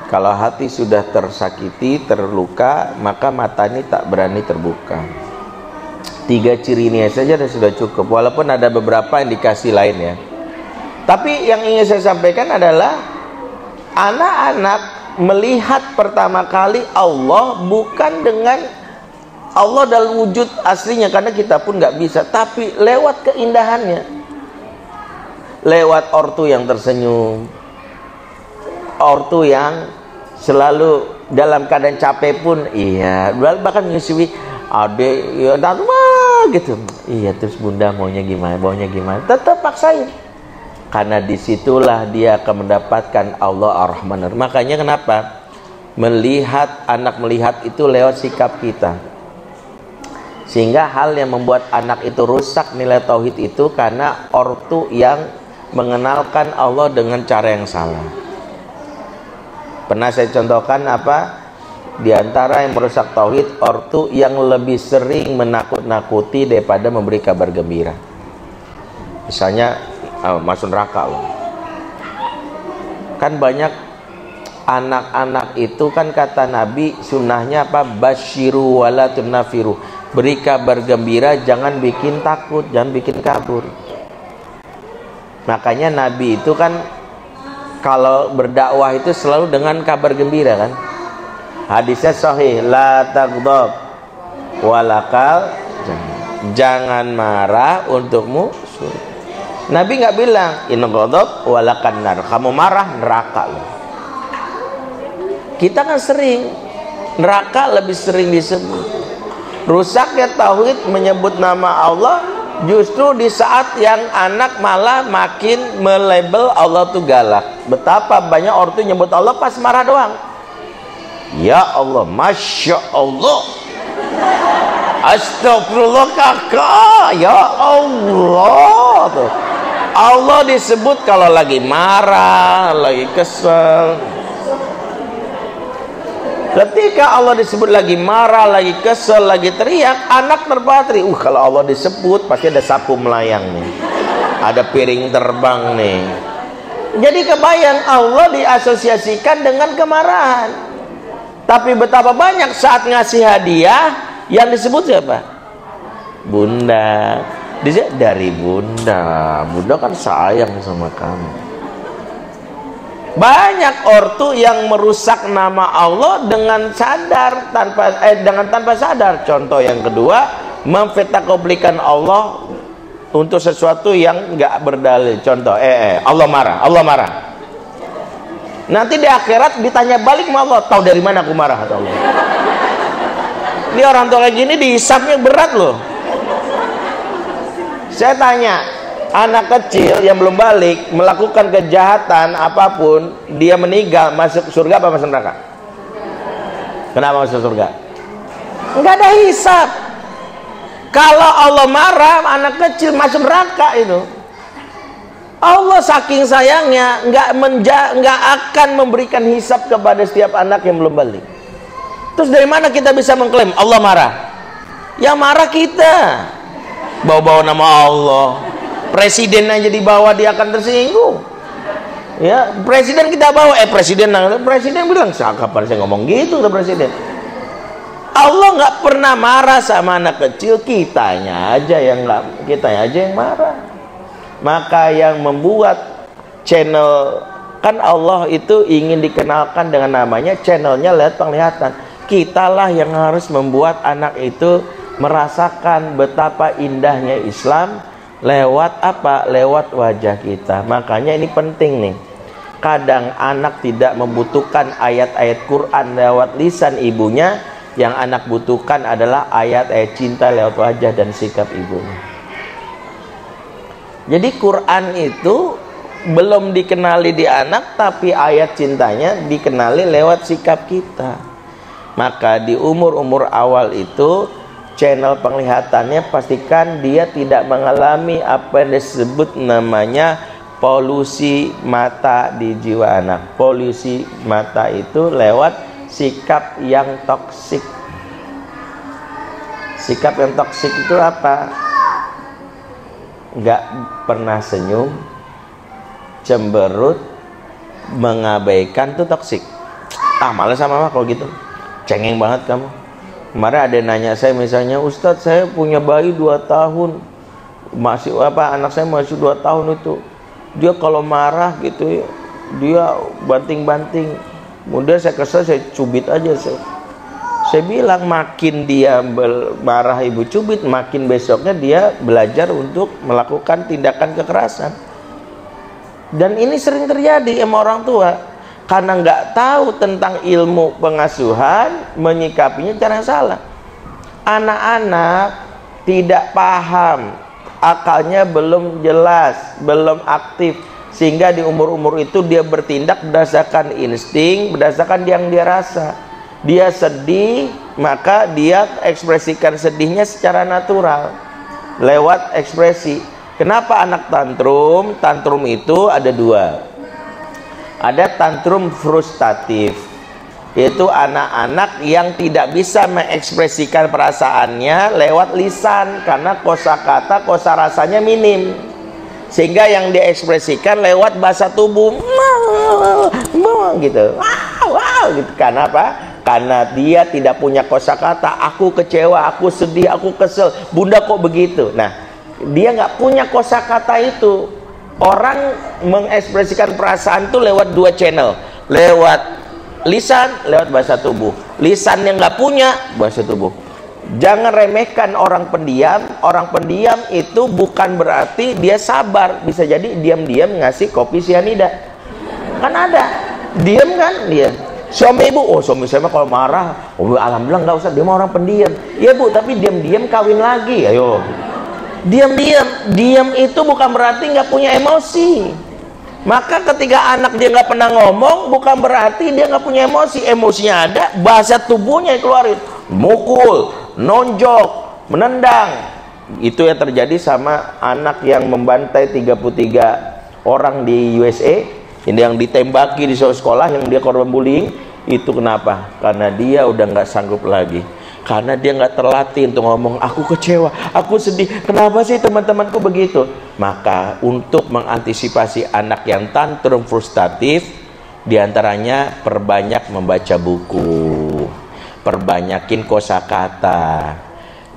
Kalau hati sudah tersakiti, terluka, maka mata ini tak berani terbuka. 3 ciri ini saja sudah cukup, walaupun ada beberapa indikasi lain ya. Tapi yang ingin saya sampaikan adalah anak-anak melihat pertama kali Allah bukan dengan Allah dalam wujud aslinya, karena kita pun nggak bisa, tapi lewat keindahannya, lewat ortu yang tersenyum, ortu yang selalu dalam keadaan capek pun iya, bahkan menyusui adek ya mah gitu, iya, terus bunda maunya gimana, tetap paksain, karena disitulah dia akan mendapatkan Allah Ar-Rahman. Makanya kenapa anak melihat itu lewat sikap kita, sehingga hal yang membuat anak itu rusak nilai tauhid itu karena ortu yang mengenalkan Allah dengan cara yang salah. Pernah saya contohkan apa? Di antara yang merusak tauhid, ortu yang lebih sering menakut-nakuti daripada memberi kabar gembira. Misalnya masuk neraka loh. Kan banyak anak-anak itu kan kata Nabi sunnahnya apa? Basyiru wala tunafiru. Beri kabar gembira, jangan bikin takut, jangan bikin kabur. Makanya Nabi itu kan kalau berdakwah itu selalu dengan kabar gembira kan. Hadisnya sahih, la taghdab walakal, jangan marah untukmu surga. Nabi nggak bilang in ghadab walakan nar, kamu marah neraka loh. Kita kan sering neraka lebih sering disebut. Rusaknya tauhid menyebut nama Allah justru di saat yang anak malah makin melabel Allah tuh galak. Betapa banyak orang tuh nyebut Allah pas marah doang. Ya Allah, Masya Allah, Astagfirullah kakak, ya Allah tuh. Allah disebut kalau lagi marah, lagi kesel. Ketika Allah disebut lagi marah, lagi kesel, lagi teriak, anak terpatri. Kalau Allah disebut pasti ada sapu melayang nih, ada piring terbang nih. Jadi kebayang Allah diasosiasikan dengan kemarahan. Tapi betapa banyak saat ngasih hadiah yang disebut siapa? Bunda. Dari bunda. Bunda kan sayang sama kamu. Banyak ortu yang merusak nama Allah dengan sadar dengan tanpa sadar. Contoh yang kedua, memfetakoblikan Allah untuk sesuatu yang nggak berdalil. Contoh, Allah marah. Nanti di akhirat ditanya balik sama Allah, tahu dari mana aku marah kata Allah. Ini orang tua kayak gini dihisapnya berat loh. Saya tanya, anak kecil yang belum balik melakukan kejahatan apapun, dia meninggal masuk surga apa masuk neraka? Kenapa masuk surga? Enggak ada hisap. Kalau Allah marah, anak kecil masuk neraka itu. Allah saking sayangnya nggak akan memberikan hisap kepada setiap anak yang belum balik. Terus dari mana kita bisa mengklaim Allah marah? Yang marah kita. Bawa-bawa nama Allah. Presiden aja dibawa dia akan tersinggung. Ya, presiden kita bawa, presiden bilang, kapan saya ngomong gitu ke presiden? Allah nggak pernah marah sama anak kecil, kitanya aja yang marah. Maka yang membuat channel, kan Allah itu ingin dikenalkan dengan namanya, channelnya lihat penglihatan. Kitalah yang harus membuat anak itu merasakan betapa indahnya Islam lewat apa? Lewat wajah kita. Makanya ini penting nih. Kadang anak tidak membutuhkan ayat-ayat Quran lewat lisan ibunya, yang anak butuhkan adalah ayat-ayat cinta lewat wajah dan sikap ibunya. Jadi Quran itu belum dikenali di anak, tapi ayat cintanya dikenali lewat sikap kita. Maka di umur-umur awal itu channel penglihatannya pastikan dia tidak mengalami apa yang disebut namanya polusi mata di jiwa anak. Polusi mata itu lewat sikap yang toksik. Sikap yang toksik itu apa? Nggak pernah senyum, cemberut, mengabaikan, itu toksik. Ah malas sama mama kalau gitu, cengeng banget kamu. Kemarin ada yang nanya saya misalnya, Ustadz saya punya bayi 2 tahun, masih apa, anak saya masih 2 tahun itu, dia kalau marah gitu ya, dia banting-banting. Kemudian saya kesel, saya cubit aja. Saya bilang makin dia marah ibu cubit, makin besoknya dia belajar untuk melakukan tindakan kekerasan. Dan ini sering terjadi sama orang tua, karena nggak tahu tentang ilmu pengasuhan, menyikapinya cara salah. Anak-anak tidak paham, akalnya belum jelas, belum aktif, sehingga di umur-umur itu dia bertindak berdasarkan insting, berdasarkan yang dia rasa. Dia sedih, maka dia ekspresikan sedihnya secara natural lewat ekspresi. Kenapa anak tantrum? Tantrum itu ada 2. Ada tantrum frustratif, yaitu anak-anak yang tidak bisa mengekspresikan perasaannya lewat lisan karena kosakata, kosarasanya minim, sehingga yang diekspresikan lewat bahasa tubuh, gitu, wow, gitu. Karena apa? Karena dia tidak punya kosakata. Aku kecewa, aku sedih, aku kesel, bunda kok begitu. Nah, dia nggak punya kosakata itu. Orang mengekspresikan perasaan itu lewat 2 channel, lewat lisan, lewat bahasa tubuh. Lisan yang nggak punya, bahasa tubuh. Jangan remehkan orang pendiam. Orang pendiam itu bukan berarti dia sabar. Bisa jadi diam-diam ngasih kopi sianida. Kan ada, diam kan dia. Suami ibu, oh suami saya kalau marah, oh alhamdulillah nggak usah, dia mah orang pendiam. Iya bu, tapi diam-diam kawin lagi, ayo. Diam itu bukan berarti nggak punya emosi. Maka ketika anak dia nggak pernah ngomong, bukan berarti dia nggak punya emosi. Emosinya ada, bahasa tubuhnya yang keluarin, mukul, nonjok, menendang. Itu yang terjadi sama anak yang membantai 33 orang di USA, ini yang ditembaki di sekolah, yang dia korban bullying. Itu kenapa? Karena dia udah nggak sanggup lagi. Karena dia nggak terlatih untuk ngomong, aku kecewa, aku sedih, kenapa sih teman-temanku begitu. Maka untuk mengantisipasi anak yang tantrum frustratif, diantaranya perbanyak membaca buku, perbanyakin kosakata.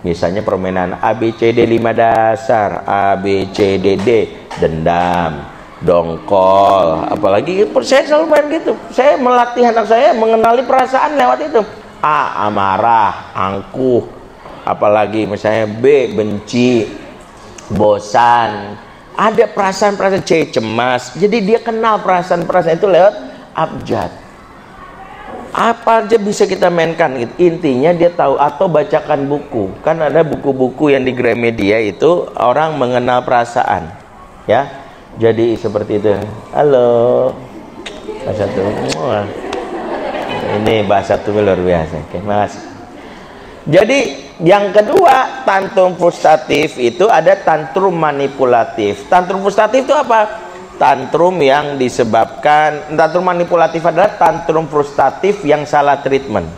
Misalnya permainan ABCD 5 dasar, ABCDD, dendam, dongkol, apalagi saya selalu main gitu. Saya melatih anak saya mengenali perasaan lewat itu. A, amarah, angkuh, apalagi misalnya B, benci, bosan, ada perasaan-perasaan. C, cemas. Jadi dia kenal perasaan-perasaan itu lewat abjad. Apa aja bisa kita mainkan, intinya dia tahu. Atau bacakan buku, kan ada buku-buku yang di Gramedia itu orang mengenal perasaan, ya. Jadi seperti itu. Halo, satu. Ini bahasa tubuh luar biasa. Oke, makasih. Jadi yang kedua, tantrum frustratif itu ada tantrum manipulatif. Tantrum frustratif itu apa? Tantrum yang disebabkan, tantrum manipulatif adalah tantrum frustratif yang salah treatment.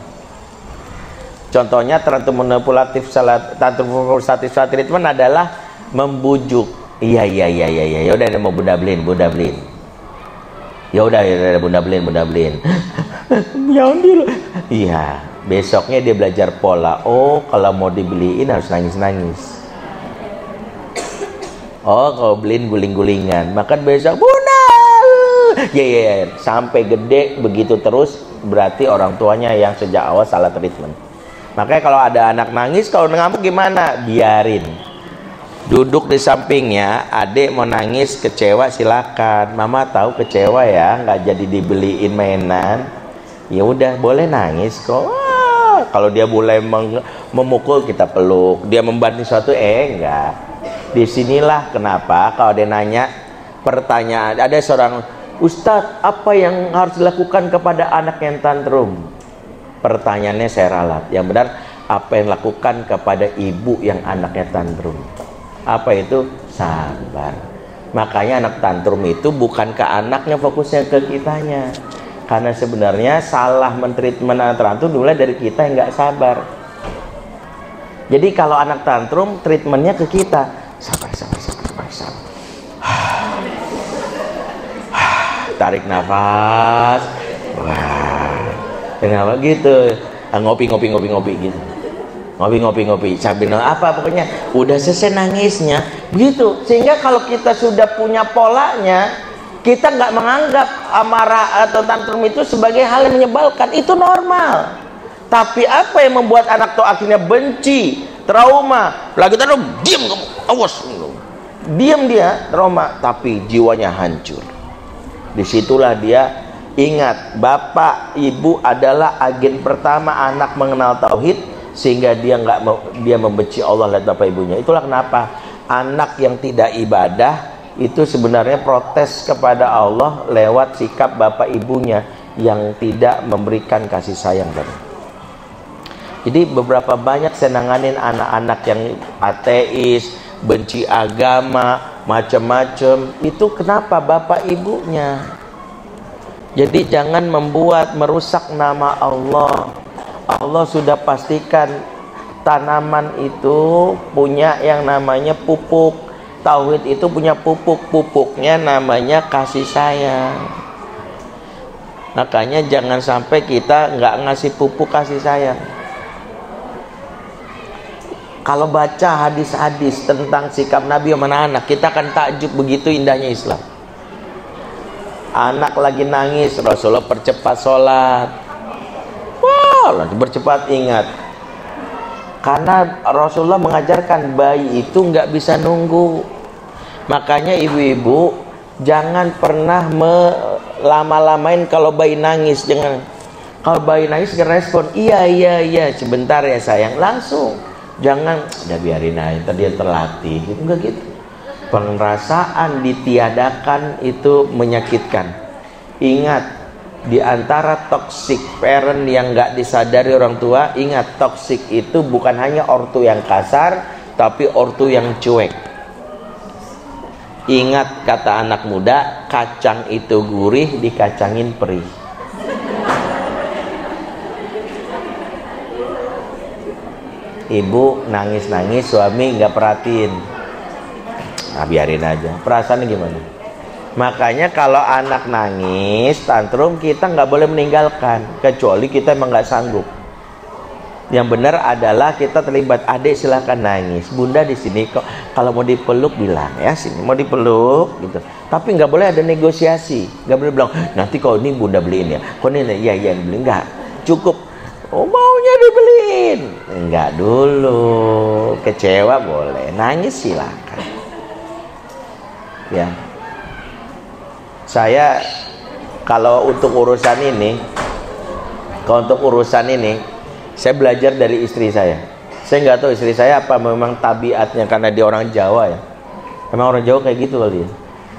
Contohnya tantrum manipulatif tantrum frustratif salah treatment adalah membujuk. Iya, ya udah mau bunda beliin. Ya udah bunda beliin. Jangan dulu. Iya, besoknya dia belajar pola. Oh, kalau mau dibeliin harus nangis. Oh, kalau beliin guling-gulingan. Makan besok, bunda. Ya, sampai gede begitu terus, berarti orang tuanya yang sejak awal salah treatment. Makanya kalau ada anak nangis, kalau ngamuk gimana? Biarin. Duduk di sampingnya, adik mau nangis, kecewa, silakan. Mama tahu kecewa ya, nggak jadi dibeliin mainan. Ya udah, boleh nangis kok. Kalau dia mulai memukul, kita peluk. Dia membanting sesuatu, enggak. Disinilah kenapa kalau dia nanya pertanyaan, ada seorang Ustadz, apa yang harus dilakukan kepada anak yang tantrum? Pertanyaannya saya ralat. Yang benar, apa yang dilakukan kepada ibu yang anaknya tantrum? Apa itu? Sabar. Makanya anak tantrum itu bukan ke anaknya, fokusnya ke kitanya. Karena sebenarnya salah mentreatment anak tantrum dimulai dari kita yang nggak sabar. Jadi kalau anak tantrum, treatmentnya ke kita. Sabar. Tarik nafas. Wah. Kenapa gitu? Ngopi gitu. Ngopi sambil apa pokoknya udah selesai nangisnya begitu. Sehingga kalau kita sudah punya polanya, kita nggak menganggap amarah atau tantrum itu sebagai hal yang menyebalkan, itu normal. Tapi apa yang membuat anak tuh akhirnya benci, trauma, lagi tantrum, diam kamu, awas, diam dia, trauma, tapi jiwanya hancur. Disitulah dia ingat bapak ibu adalah agen pertama anak mengenal tauhid, sehingga dia membenci Allah dan bapak ibunya. Itulah kenapa anak yang tidak ibadah itu sebenarnya protes kepada Allah lewat sikap bapak ibunya yang tidak memberikan kasih sayang tadi. Jadi beberapa banyak saya nanganin anak-anak yang ateis, benci agama, macam-macam. Itu kenapa bapak ibunya. Jadi jangan merusak nama Allah. Allah sudah pastikan tanaman itu punya yang namanya pupuk. Tauhid itu punya pupuk-pupuknya namanya kasih sayang. Makanya jangan sampai kita nggak ngasih pupuk kasih sayang. Kalau baca hadis-hadis tentang sikap Nabi sama anak, kita akan takjub begitu indahnya Islam. Anak lagi nangis, Rasulullah percepat sholat. Wah, bercepat ingat. Karena Rasulullah mengajarkan bayi itu nggak bisa nunggu. Makanya ibu-ibu jangan pernah lama-lamain kalau bayi nangis. Kalau bayi nangis respon iya sebentar ya sayang, langsung. Jangan udah biarin aja, tadi dia terlatih gitu, enggak gitu. Perasaan ditiadakan itu menyakitkan. Ingat, di antara toxic parent yang nggak disadari orang tua, ingat toxic itu bukan hanya ortu yang kasar, tapi ortu yang cuek. Ingat kata anak muda, kacang itu gurih, dikacangin perih. Ibu nangis-nangis, suami nggak perhatiin, nah biarin aja. Perasaannya gimana? Makanya kalau anak nangis, tantrum, kita nggak boleh meninggalkan, kecuali kita emang nggak sanggup. Yang benar adalah kita terlibat. Adik silahkan nangis, bunda di sini kok. Kalau mau dipeluk bilang ya sini mau dipeluk gitu. Tapi nggak boleh ada negosiasi, nggak boleh bilang nanti kalau ini bunda beliin ya. Kok ini iya beli, nggak. Cukup. Oh maunya dibeliin, enggak dulu. Kecewa boleh, nangis silakan. Ya. Saya kalau untuk urusan ini, saya belajar dari istri saya. Saya nggak tahu istri saya apa memang tabiatnya karena dia orang Jawa ya. Emang orang Jawa kayak gitu kali ya.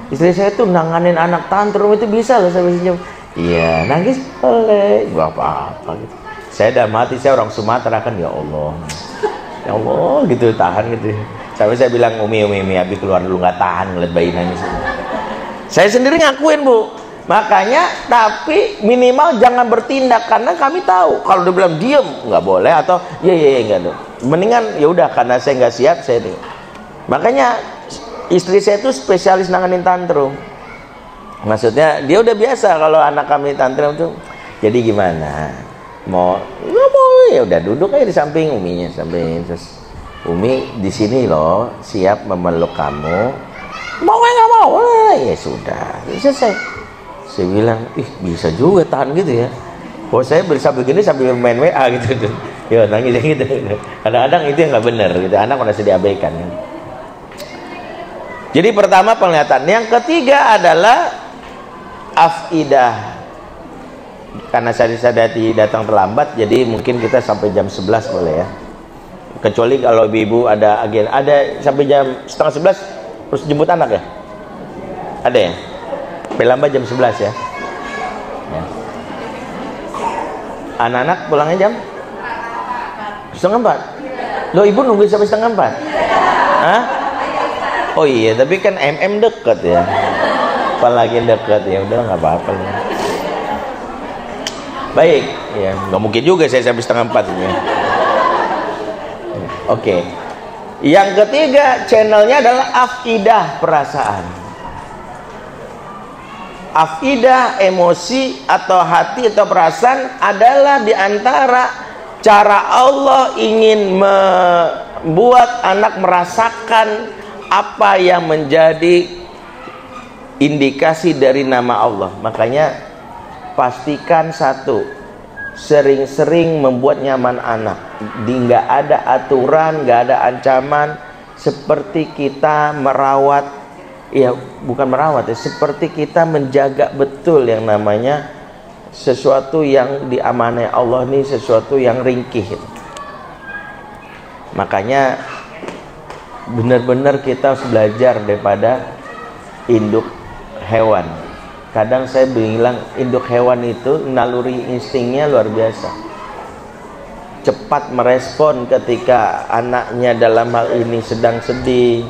Istri saya tuh nanganin anak tantrum itu bisa loh sampai sejam. Iya, nangis boleh, nggak apa-apa gitu. Saya dalam hati, saya orang Sumatera kan, ya Allah gitu, tahan gitu. Sampai saya bilang Umi Abi keluar dulu, nggak tahan ngeliat bayi nangis. Saya sendiri ngakuin Bu. Makanya tapi minimal jangan bertindak, karena kami tahu kalau dia bilang diem nggak boleh atau iya nggak dong. Mendingan ya udah, karena saya nggak siap saya deh. Makanya istri saya itu spesialis nanganin tantrum. Maksudnya dia udah biasa kalau anak kami tantrum tuh. Jadi gimana? Nggak mau ya udah duduk aja di samping Uminya, terus Umi di sini loh siap memeluk kamu. Mau nggak mau? Ya sudah, selesai. Saya bilang, bisa juga tahan gitu ya. Oh saya bisa begini sambil main WA gitu. Ya nangis gitu. Kadang-kadang itu yang nggak benar gitu. Anak merasa diabaikan. Jadi pertama penglihatan. Yang ketiga adalah afidah. Karena saya datang terlambat, jadi mungkin kita sampai jam 11 boleh ya. Kecuali kalau ibu ada agen, ada sampai jam setengah 11 terus jemput anak ya? Ada ya? Sampai lambat jam 11 ya? Ya. Anak-anak pulangnya jam? Setengah 4? Loh ibu nungguin sampai setengah 4? Hah? Oh iya, tapi kan deket ya. Apalagi deket ya, udah nggak apa-apa ya. Baik, ya nggak mungkin juga saya sampai setengah 4 ini. Oke. Yang ketiga channelnya adalah afidah, perasaan. Afidah, emosi atau hati atau perasaan adalah diantara cara Allah ingin membuat anak merasakan apa yang menjadi indikasi dari nama Allah. Makanya pastikan satu, sering-sering membuat nyaman anak. Nggak ada aturan, nggak ada ancaman, seperti kita merawat, ya bukan merawat ya, seperti kita menjaga betul yang namanya sesuatu yang diamanai Allah ini, sesuatu yang ringkih. Makanya benar-benar kita harus belajar daripada induk hewan. Kadang saya bilang induk hewan itu naluri instingnya luar biasa, cepat merespon ketika anaknya dalam hal ini sedang sedih,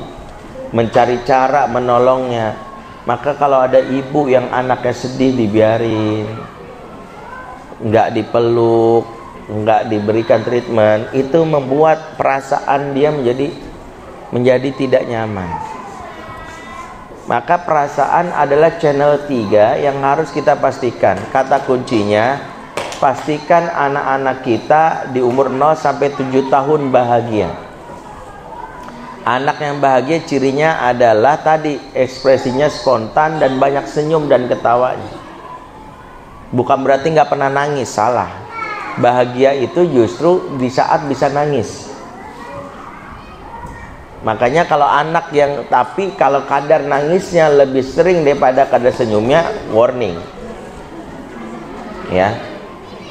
mencari cara menolongnya. Maka kalau ada ibu yang anaknya sedih dibiarin, nggak dipeluk, nggak diberikan treatment, itu membuat perasaan dia menjadi tidak nyaman. Maka perasaan adalah channel 3 yang harus kita pastikan. Kata kuncinya, pastikan anak-anak kita di umur 0 sampai 7 tahun bahagia. Anak yang bahagia cirinya adalah tadi, ekspresinya spontan dan banyak senyum dan ketawanya. Bukan berarti nggak pernah nangis, salah. Bahagia itu justru di saat bisa nangis. Makanya kalau anak yang, tapi kalau kadar nangisnya lebih sering daripada kadar senyumnya, warning. Ya.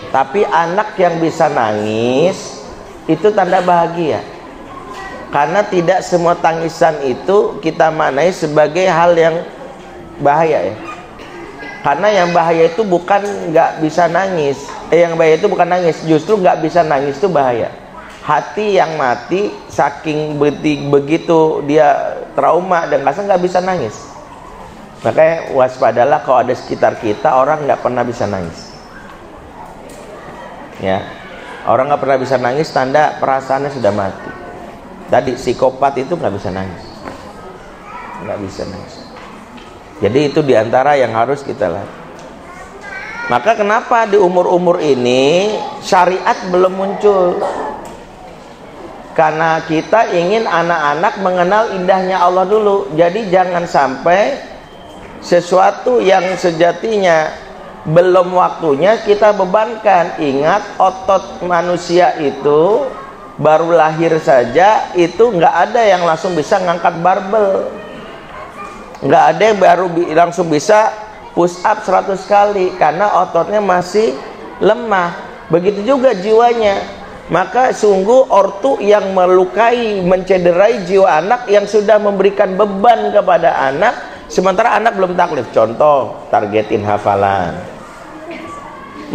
Tapi anak yang bisa nangis itu tanda bahagia. Karena tidak semua tangisan itu kita maknai sebagai hal yang bahaya ya. Karena yang bahaya itu bukan nggak bisa nangis. Yang bahaya itu bukan nangis, justru nggak bisa nangis itu bahaya. Hati yang mati saking begitu dia trauma dan kasar nggak bisa nangis. Makanya waspadalah kalau ada sekitar kita orang nggak pernah bisa nangis. Ya, orang nggak pernah bisa nangis tanda perasaannya sudah mati. Tadi psikopat itu nggak bisa nangis, nggak bisa nangis. Jadi itu diantara yang harus kita lakukan. Maka kenapa di umur-umur ini syariat belum muncul? Karena kita ingin anak-anak mengenal indahnya Allah dulu. Jadi jangan sampai sesuatu yang sejatinya belum waktunya kita bebankan. Ingat, otot manusia itu baru lahir saja itu nggak ada yang langsung bisa ngangkat barbel, nggak ada yang baru langsung bisa push up 100 kali karena ototnya masih lemah. Begitu juga jiwanya. Maka sungguh ortu yang melukai, mencederai jiwa anak yang sudah memberikan beban kepada anak, sementara anak belum taklif. Contoh, targetin hafalan.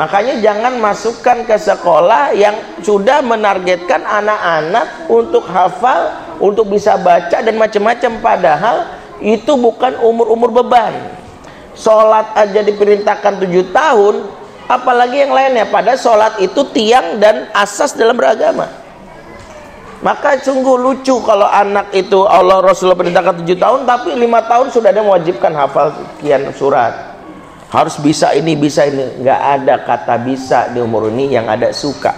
Makanya jangan masukkan ke sekolah yang sudah menargetkan anak-anak untuk hafal, untuk bisa baca dan macam-macam. Padahal itu bukan umur-umur beban. Sholat aja diperintahkan 7 tahun, apalagi yang lainnya. Pada sholat itu tiang dan asas dalam beragama. Maka sungguh lucu kalau anak itu Allah Rasulullah perintahkan 7 tahun, tapi 5 tahun sudah ada mewajibkan hafal sekian surat. Harus bisa ini, bisa ini. Nggak ada kata bisa di umur ini, yang ada suka.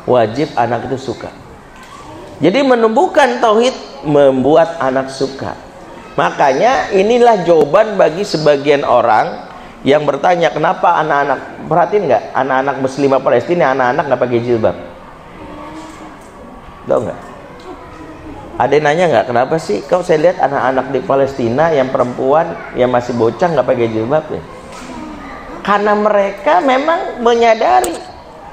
Wajib anak itu suka. Jadi menumbuhkan tauhid membuat anak suka. Makanya inilah jawaban bagi sebagian orang yang bertanya, kenapa anak-anak, perhatiin nggak, anak-anak muslimah Palestina, anak-anak nggak pakai jilbab? Tahu nggak? Ada yang nanya nggak, kenapa sih kau saya lihat anak-anak di Palestina yang perempuan yang masih bocah nggak pakai jilbab ya? Karena mereka memang menyadari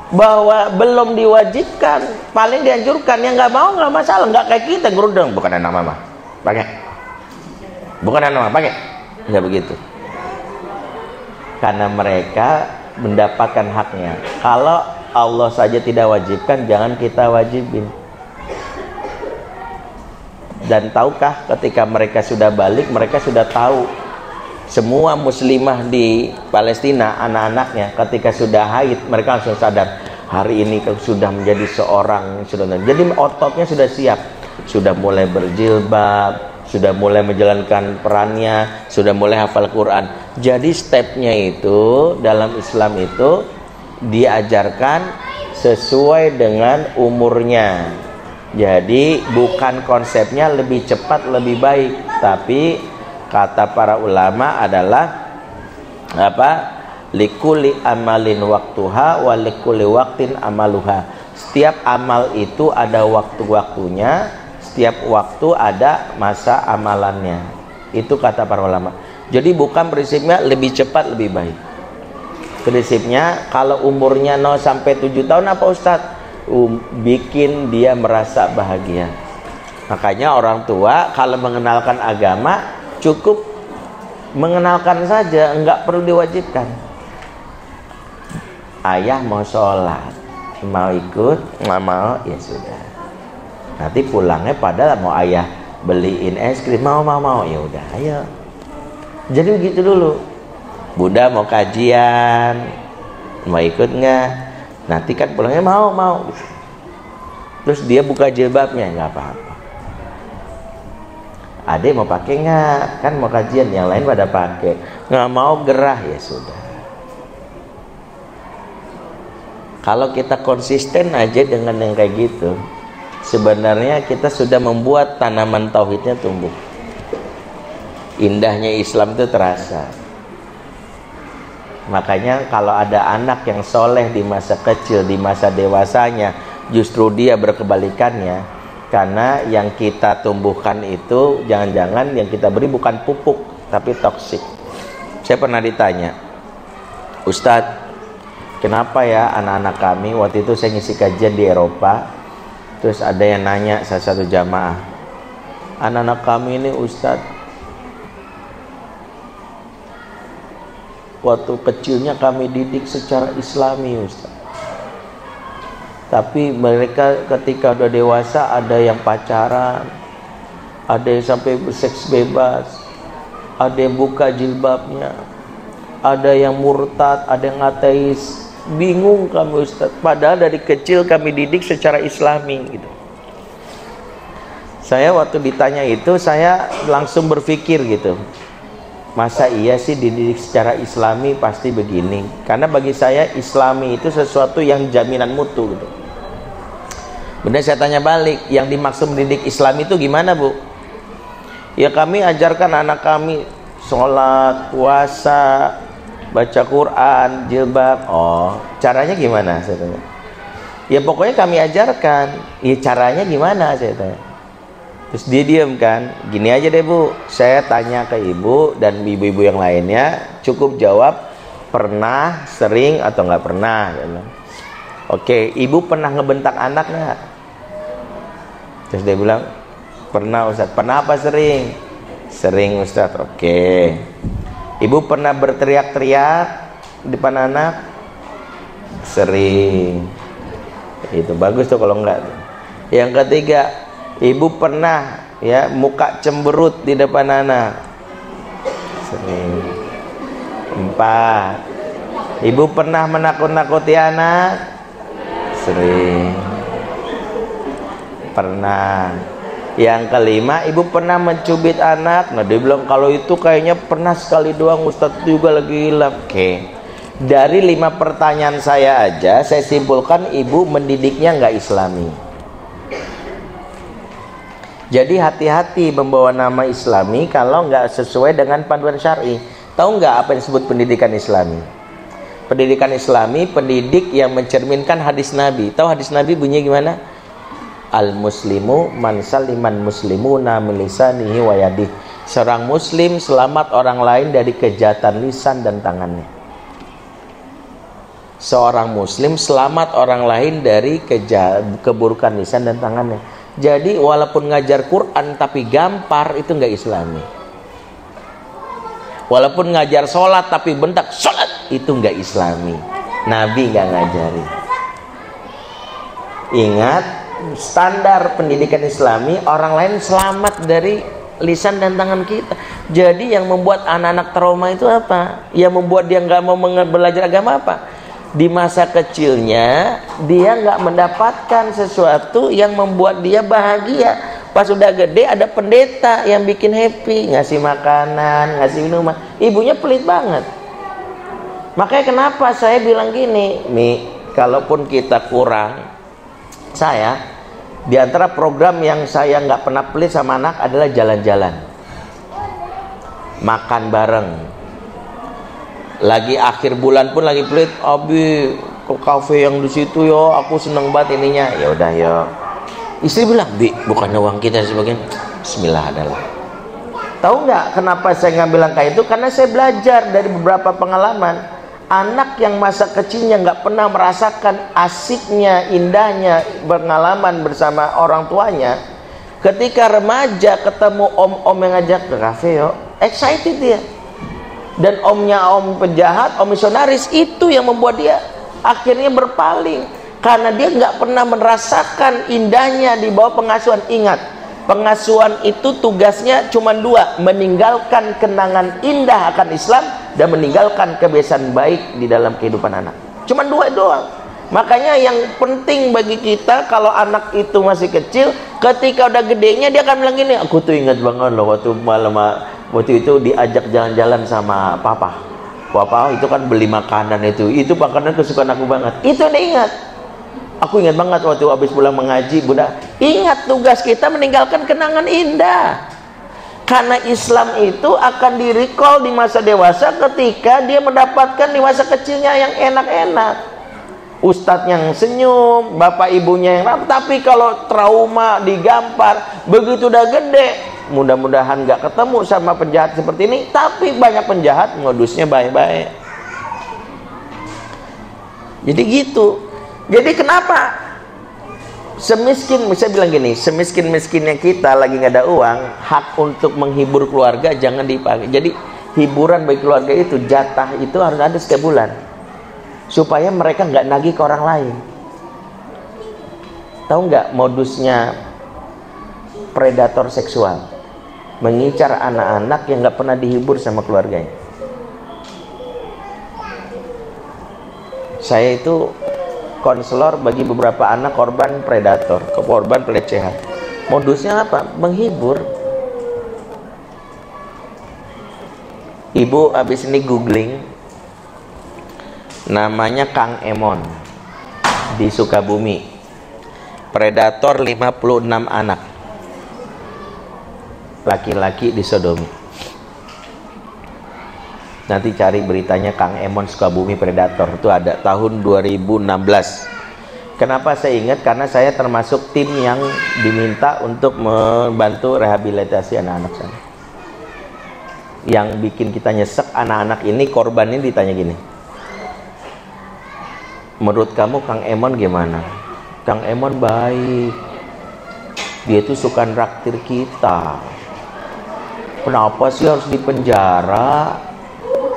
bahwa belum diwajibkan, paling dianjurkan. Yang nggak mau nggak masalah, nggak kayak kita gerudeng, bukan anak mama pakai, bukan anak mama pakai, nggak begitu. Karena mereka mendapatkan haknya. Kalau Allah saja tidak wajibkan, jangan kita wajibin. Dan tahukah ketika mereka sudah balik, mereka sudah tahu semua muslimah di Palestina, anak-anaknya ketika sudah haid, mereka langsung sadar, hari ini sudah menjadi seorang, sudah, jadi ototnya sudah siap, sudah mulai berjilbab, sudah mulai menjalankan perannya, sudah mulai hafal Quran. Jadi stepnya itu dalam Islam itu diajarkan sesuai dengan umurnya. Jadi bukan konsepnya lebih cepat lebih baik, tapi kata para ulama adalah apa? Likulli amalin waktuha wa likulli waktin amaluha. Setiap amal itu ada waktu-waktunya, setiap waktu ada masa amalannya. Itu kata para ulama. Jadi bukan prinsipnya lebih cepat lebih baik. Prinsipnya kalau umurnya 0 sampai 7 tahun apa Ustadz? Bikin dia merasa bahagia. Makanya orang tua kalau mengenalkan agama cukup mengenalkan saja, enggak perlu diwajibkan. Ayah mau sholat, mau ikut, nggak mau, ya sudah. Nanti pulangnya padahal mau ayah beliin es krim, mau, ya udah, ayo. Jadi begitu dulu. Bunda mau kajian, mau ikut nggak? Nanti kan pulangnya mau. Terus dia buka jilbabnya, nggak apa-apa. Adek mau pakai nggak? Kan mau kajian, yang lain pada pakai. Nggak mau, gerah, ya sudah. Kalau kita konsisten aja dengan yang kayak gitu, sebenarnya kita sudah membuat tanaman tauhidnya tumbuh. Indahnya Islam itu terasa. Makanya kalau ada anak yang soleh di masa kecil, di masa dewasanya, justru dia berkebalikannya. Karena yang kita tumbuhkan itu, jangan-jangan yang kita beri bukan pupuk, tapi toksik. Saya pernah ditanya, Ustadz, kenapa ya anak-anak kami, waktu itu saya ngisi kajian di Eropa, terus ada yang nanya salah satu jamaah, anak-anak kami ini Ustadz, waktu kecilnya kami didik secara Islami Ustadz, tapi mereka ketika udah dewasa ada yang pacaran, ada yang sampai seks bebas, ada yang buka jilbabnya, ada yang murtad, ada yang ateis. Bingung kami Ustaz, padahal dari kecil kami didik secara Islami gitu. Saya waktu ditanya itu, saya langsung berpikir gitu, masa iya sih dididik secara Islami pasti begini? Karena bagi saya Islami itu sesuatu yang jaminan mutu gitu. Benar, saya tanya balik, yang dimaksud mendidik Islami itu gimana Bu? Ya kami ajarkan anak kami sholat, puasa, baca Quran, jilbab. Oh, caranya gimana? Saya tanya. Ya pokoknya kami ajarkan. Ya caranya gimana? Saya tanya. Terus dia diam kan. Gini aja deh Bu, saya tanya ke ibu dan ibu-ibu yang lainnya, cukup jawab pernah, sering atau nggak pernah. Oke, ibu pernah ngebentak anak nggak? Terus dia bilang, pernah Ustaz. Pernah apa sering? Sering Ustaz. Oke. Ibu pernah berteriak-teriak di depan anak? Sering. Itu bagus tuh kalau enggak. Yang ketiga, ibu pernah ya muka cemberut di depan anak? Sering. 4. Ibu pernah menakut-nakuti anak? Sering. Pernah. Yang kelima, ibu pernah mencubit anak? Nah dia bilang kalau itu kayaknya pernah sekali doang Ustadz, itu juga lagi hilang. Oke. Dari 5 pertanyaan saya aja, saya simpulkan ibu mendidiknya nggak Islami. Jadi hati-hati membawa nama Islami kalau nggak sesuai dengan panduan syar'i. Tahu nggak apa yang disebut pendidikan Islami? Pendidikan Islami, pendidik yang mencerminkan hadis Nabi. Tahu hadis Nabi bunyinya gimana? Al-muslimu man saliman muslimuna min lisanihi wa yadihi. Seorang muslim selamat orang lain dari kejahatan lisan dan tangannya. Seorang muslim selamat orang lain dari keburukan lisan dan tangannya. Jadi walaupun ngajar Quran tapi gampar, itu nggak Islami. Walaupun ngajar sholat tapi bentak sholat, itu nggak Islami. Nabi nggak ngajarin. Ingat, standar pendidikan Islami, orang lain selamat dari lisan dan tangan kita. Jadi yang membuat anak-anak trauma itu apa? Yang membuat dia nggak mau belajar agama apa? Di masa kecilnya dia nggak mendapatkan sesuatu yang membuat dia bahagia. Pas udah gede ada pendeta yang bikin happy, ngasih makanan, ngasih minuman. Ibunya pelit banget. Makanya kenapa saya bilang gini, Mi, kalaupun kita kurang, saya di antara program yang saya nggak pernah pelit sama anak adalah jalan-jalan, makan bareng. Lagi akhir bulan pun lagi pelit, Abi ke kafe yang di situ yo, aku seneng banget ininya. Ya udah yo. Istri bilang, Bi, bukannya uang kita sebagian. Bismillah adalah. Tahu nggak kenapa saya nggak bilang kayak itu? Karena saya belajar dari beberapa pengalaman. Anak yang masa kecilnya nggak pernah merasakan asiknya, indahnya pengalaman bersama orang tuanya, ketika remaja ketemu om-om yang ngajak ke kafe, yo, excited dia. Dan omnya om penjahat, om misionaris, itu yang membuat dia akhirnya berpaling. Karena dia nggak pernah merasakan indahnya di bawah pengasuhan. Ingat, pengasuhan itu tugasnya cuma dua, meninggalkan kenangan indah akan Islam dan meninggalkan kebiasaan baik di dalam kehidupan anak. Cuma dua doang. Makanya yang penting bagi kita kalau anak itu masih kecil, ketika udah gedenya dia akan bilang gini, aku tuh ingat banget loh waktu itu diajak jalan-jalan sama papa itu kan beli makanan, itu makanan kesukaan aku banget. Itu dia ingat. Aku ingat banget waktu habis pulang mengaji, Bunda. Ingat, tugas kita meninggalkan kenangan indah. Karena Islam itu akan di-recall di masa dewasa ketika dia mendapatkan di masa kecilnya yang enak-enak. Ustadz yang senyum, bapak ibunya yang ramah. Tapi kalau trauma, digampar, begitu udah gede, mudah-mudahan gak ketemu sama penjahat seperti ini. Tapi banyak penjahat modusnya baik-baik. Jadi gitu. Jadi kenapa saya bilang gini, semiskin-miskinnya kita lagi nggak ada uang, hak untuk menghibur keluarga jangan dipakai. Jadi hiburan bagi keluarga itu, jatah itu harus ada setiap bulan, supaya mereka nggak nagih ke orang lain. Tahu nggak modusnya predator seksual? Mengincar anak-anak yang nggak pernah dihibur sama keluarganya. Saya itu konselor bagi beberapa anak korban predator, korban pelecehan. Modusnya apa? Menghibur. Ibu habis ini googling, namanya Kang Emon di Sukabumi. Predator 56 anak laki-laki disodomi. Nanti cari beritanya Kang Emon Sukabumi Predator, itu ada tahun 2016. Kenapa saya ingat? Karena saya termasuk tim yang diminta untuk membantu rehabilitasi anak-anak sana. Yang bikin kita nyesek, anak-anak ini, korban ini ditanya gini, menurut kamu Kang Emon gimana? Kang Emon baik, dia itu suka nraktir kita. Kenapa sih harus dipenjara?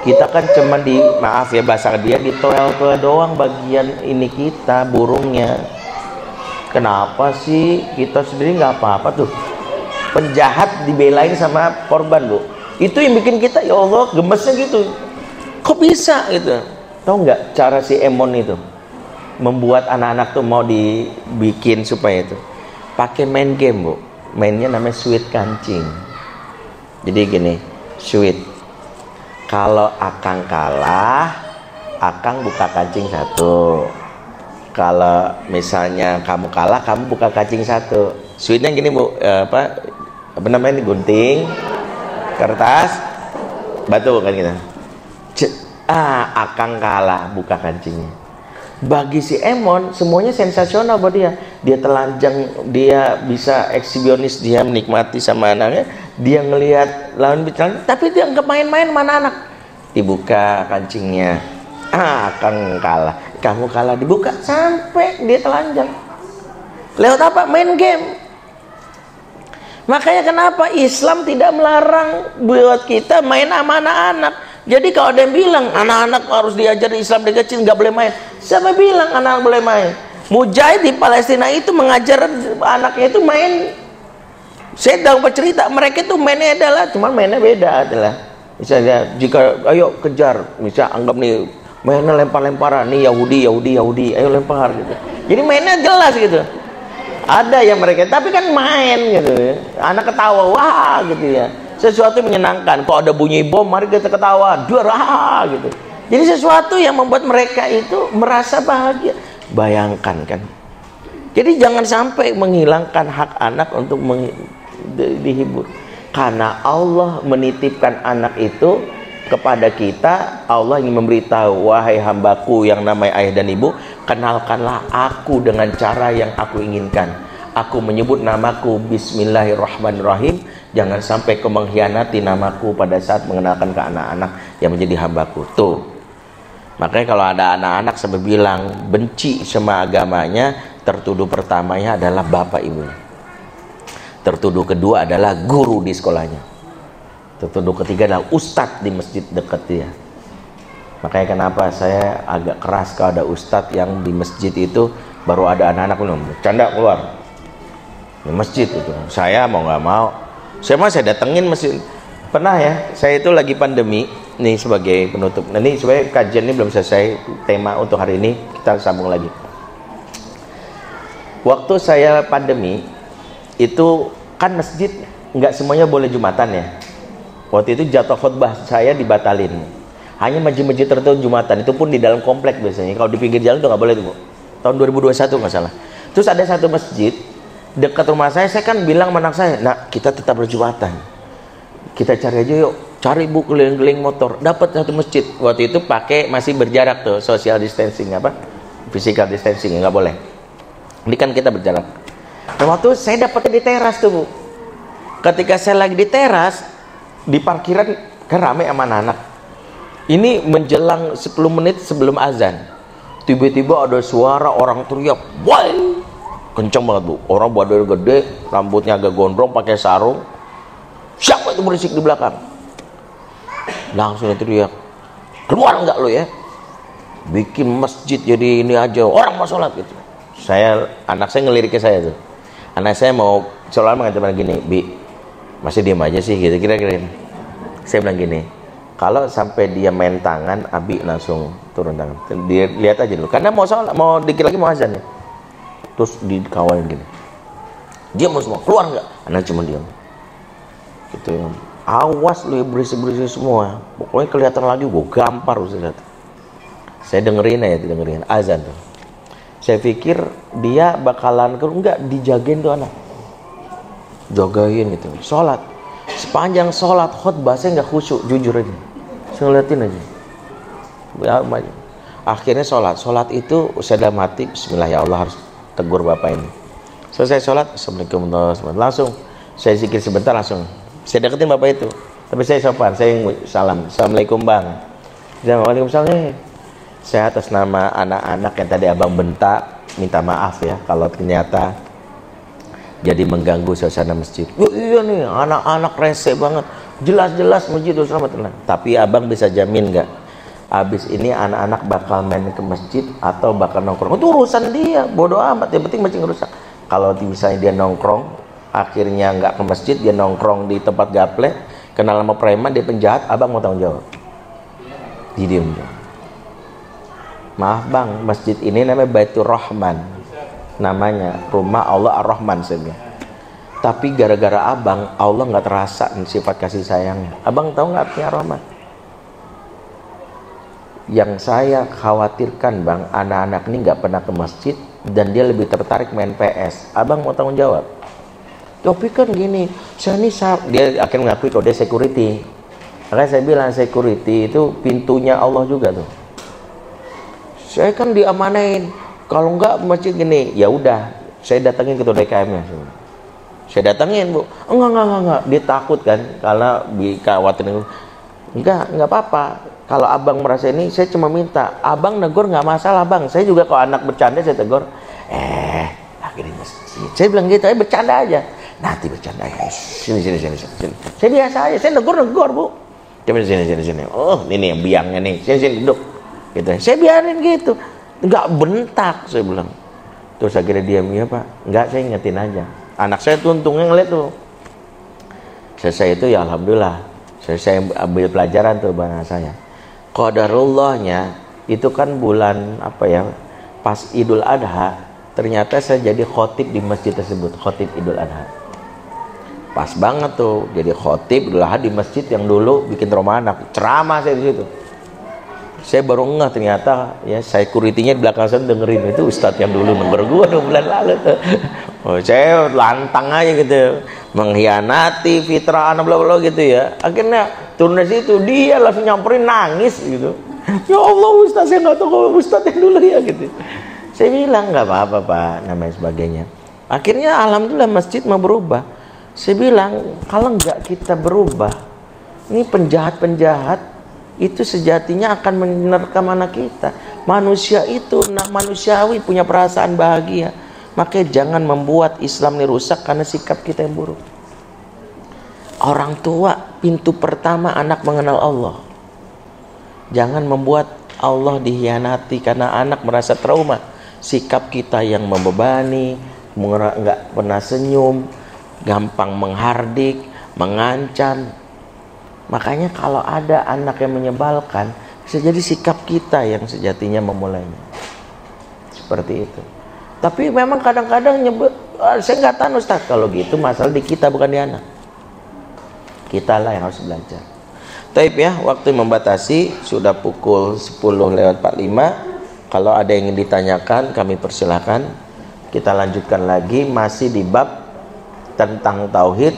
Kita kan cuma maaf ya bahasa dia, ditoel-toel doang bagian ini kita, burungnya. Kenapa sih kita sendiri nggak apa-apa tuh? Penjahat dibelain sama korban, Bu. Itu yang bikin kita, ya Allah, gemesnya gitu. Kok bisa gitu? Tahu nggak cara si Emon itu membuat anak-anak tuh mau dibikin supaya itu? Pakai main game, Bu. Mainnya namanya sweet kancing. Jadi gini, sweet. Kalau Akang kalah, Akang buka kancing satu. Kalau misalnya kamu kalah, kamu buka kancing satu. Sweetnya gini, Bu, apa namanya ini, gunting, kertas, batu kan gitu. Akang kalah, buka kancingnya. Bagi si Emon semuanya sensasional buat dia. Dia telanjang, dia bisa ekshibionis, dia menikmati sama anaknya. Dia ngelihat lawan bicara, tapi dia nggak main-main mana anak. Dibuka kancingnya, Akang kalah, kamu kalah, dibuka sampai dia telanjang. Lewat apa? Main game. Makanya kenapa Islam tidak melarang buat kita main sama anak-anak. Jadi kalau ada yang bilang anak-anak harus diajar Islam dari kecil, nggak boleh main. Siapa bilang anak boleh main? Mujahid di Palestina itu mengajar anaknya itu main. Saya dapat cerita, mereka itu mainnya adalah, cuma mainnya beda adalah. Misalnya jika ayo kejar, misal anggap nih mainnya lempar-lemparan, nih Yahudi, ayo lempar gitu. Jadi mainnya jelas gitu. Ada yang mereka, tapi kan main gitu ya. Anak ketawa, wah gitu ya. Sesuatu menyenangkan. Kok ada bunyi bom, mari kita ketawa, duar gitu. Jadi sesuatu yang membuat mereka itu merasa bahagia. Bayangkan kan. Jadi jangan sampai menghilangkan hak anak untuk dihibur. Karena Allah menitipkan anak itu kepada kita. Allah ingin memberitahu, wahai hambaku yang namanya ayah dan ibu, kenalkanlah aku dengan cara yang aku inginkan. Aku menyebut namaku Bismillahirrahmanirrahim. Jangan sampai kau mengkhianati namaku pada saat mengenalkan ke anak-anak yang menjadi hambaku. Tuh. Makanya kalau ada anak-anak sampai bilang benci sama agamanya, tertuduh pertamanya adalah bapak ibunya. Tertuduh kedua adalah guru di sekolahnya. Tertuduh ketiga adalah ustadz di masjid dekat dia. Makanya kenapa saya agak keras kalau ada ustadz yang di masjid itu baru ada anak-anak belum bercanda keluar di masjid itu. Saya mau nggak mau, saya datengin masjid. Pernah ya, saya itu lagi pandemi nih sebagai penutup. Nah, ini sebenarnya kajian ini belum selesai, tema untuk hari ini kita sambung lagi. Waktu saya pandemi itu kan masjid nggak semuanya boleh Jumatan ya. Waktu itu jatuh khutbah saya dibatalin. Hanya masjid-masjid tertentu Jumatan, itu pun di dalam komplek biasanya. Kalau di pinggir jalan itu nggak boleh tuh, Bu. Tahun 2021 nggak salah. Terus ada satu masjid dekat rumah saya kan bilang sama anak saya, nah kita tetap berjumatan. Kita cari aja yuk, cari Bu keliling-keliling motor. Dapat satu masjid. Waktu itu pakai masih berjarak tuh, social distancing apa? Physical distancing, nggak boleh. Ini kan kita berjarak. Nah, waktu saya dapatnya di teras tuh, Bu. Ketika saya lagi di teras, di parkiran kan rame sama anak-anak. Ini menjelang 10 menit sebelum azan. Tiba-tiba ada suara orang teriak, "Woi!" Kenceng banget, Bu. Orang badannya gede, rambutnya agak gondrong, pakai sarung. Siapa itu berisik di belakang? Langsung teriak, "Keluar enggak lo ya? Bikin masjid jadi ini aja, orang mau sholat gitu." Anak saya ngelirik ke saya tuh. Anak saya mau sholat mengatakan gini, "Bi, masih diem aja sih gitu kira-kira." Saya bilang gini, kalau sampai dia main tangan, Abi langsung turun tangan. Dia lihat aja dulu, karena mau sholat, mau dikit lagi mau azan ya. Terus dikawalin gini, dia mau semua keluar nggak? Anak cuma diam. Gitu ya. Awas lu ya, berisik-berisik semua. Pokoknya kelihatan lagi gue gampar Ustaz. Saya dengerin azan tuh. Saya pikir dia bakalan enggak dijagain tuh anak. Jagain gitu. Sholat. Sepanjang sholat khutbah saya nggak khusyuk, jujur aja. Saya ngeliatin aja. Akhirnya sholat itu saya dalam hati, bismillah ya Allah, harus tegur bapak ini. Selesai sholat, assalamualaikum warahmatullahi wabarakatuh. Langsung saya zikir sebentar, langsung saya deketin bapak itu. Tapi saya sopan, saya salam, assalamualaikum bang. Waalaikumsalam. Saya atas nama anak-anak yang tadi abang bentak, minta maaf ya kalau ternyata jadi mengganggu suasana masjid. Iya nih, anak-anak rese banget. Jelas-jelas masjid itu selamat tenang. Tapi abang bisa jamin nggak? Abis ini anak-anak bakal main ke masjid atau bakal nongkrong? Itu urusan dia, bodoh amat. Yang penting masjid ngerusak. Kalau misalnya dia nongkrong, akhirnya nggak ke masjid, dia nongkrong di tempat gaplek, kenal sama preman, dia penjahat, abang mau tanggung jawab? Diem. Maaf bang, masjid ini namanya Baitur Rahman, namanya rumah Allah Ar-Rahman sebenarnya. Tapi gara-gara abang, Allah nggak terasa sifat kasih sayangnya. Abang tahu nggak artinya Rahman? Yang saya khawatirkan bang, anak-anak ini nggak pernah ke masjid dan dia lebih tertarik main PS. Abang mau tanggung jawab? Tapi kan gini, dia akan mengakui kalau dia security. Makanya saya bilang security itu pintunya Allah juga tuh. Saya kan diamanain, kalau enggak masjid gini, ya udah, saya datangin ketua DKM-nya. Saya datangin, Bu. Enggak. Dia takut kan, karena dikhawatir. Enggak apa-apa. Kalau abang merasa ini, saya cuma minta, abang negur nggak masalah bang. Saya juga kalau anak bercanda saya tegur. Lagi di masjid. Saya bilang gitu, bercanda aja. Nanti bercanda ya. Sini. Saya biasa aja, saya negur Bu. Coba sini. Oh, ini yang biangnya nih. Sini duduk. Gitu. Saya biarin gitu, nggak bentak, saya bilang. Terus akhirnya diam, ya Pak, nggak, saya ingetin aja. Anak saya tuh untungnya ngeliat tuh. Selesai itu ya alhamdulillah, saya ambil pelajaran tuh bahasa saya. Qadarullahnya itu kan bulan apa ya, pas Idul Adha ternyata saya jadi khotib di masjid tersebut, khotib Idul Adha. Pas banget tuh jadi khotib Idul Adha di masjid yang dulu bikin rumah anak, ceramah saya di situ. Saya baru ngeh ternyata ya security-nya di belakang saya dengerin itu ustadz yang dulu nomor gua 2 bulan lalu tuh. Oh, saya lantang aja gitu, mengkhianati fitrah anak bla bla gitu ya. Akhirnya turun dari situ dia langsung nyamperin nangis gitu. Ya Allah ustadz, saya nggak tahu kalau ustadz yang dulu ya gitu. Saya bilang nggak apa-apa Pak, namanya sebagainya. Akhirnya alhamdulillah masjid mau berubah. Saya bilang kalau nggak kita berubah, ini penjahat-penjahat itu sejatinya akan menerkam anak kita. Manusia itu manusiawi, punya perasaan bahagia. Makanya jangan membuat Islam ini rusak karena sikap kita yang buruk. Orang tua pintu pertama anak mengenal Allah. Jangan membuat Allah dikhianati karena anak merasa trauma. Sikap kita yang membebani, nggak pernah senyum, gampang menghardik, mengancam. Makanya kalau ada anak yang menyebalkan, bisa jadi sikap kita yang sejatinya memulainya. Seperti itu. Tapi memang kadang-kadang saya nggak tahu Ustaz, kalau gitu masalah di kita bukan di anak. Kita lah yang harus belajar. Taib ya, waktu membatasi, sudah pukul 10:45. Kalau ada yang ingin ditanyakan, kami persilahkan. Kita lanjutkan lagi, masih di bab tentang tauhid.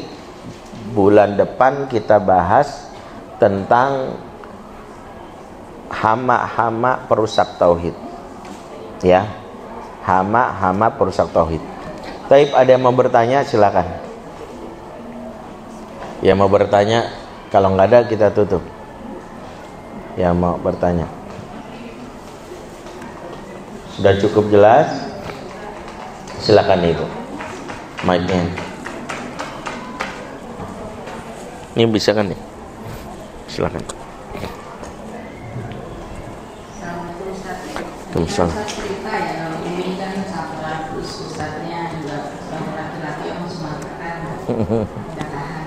Bulan depan kita bahas tentang hama-hama perusak tauhid. Ya, hama-hama perusak tauhid. Taib, ada yang mau bertanya silakan. Yang mau bertanya, kalau nggak ada kita tutup. Yang mau bertanya, sudah cukup jelas? Silakan Ibu, mic-nya. Ini bisa kan ya? Silakan. Assalamualaikum Ustaz. Ustaz cerita ya, kalau ini kan sabar, terus Ustaznya juga seorang laki-laki yang Sumatera tidak tahan.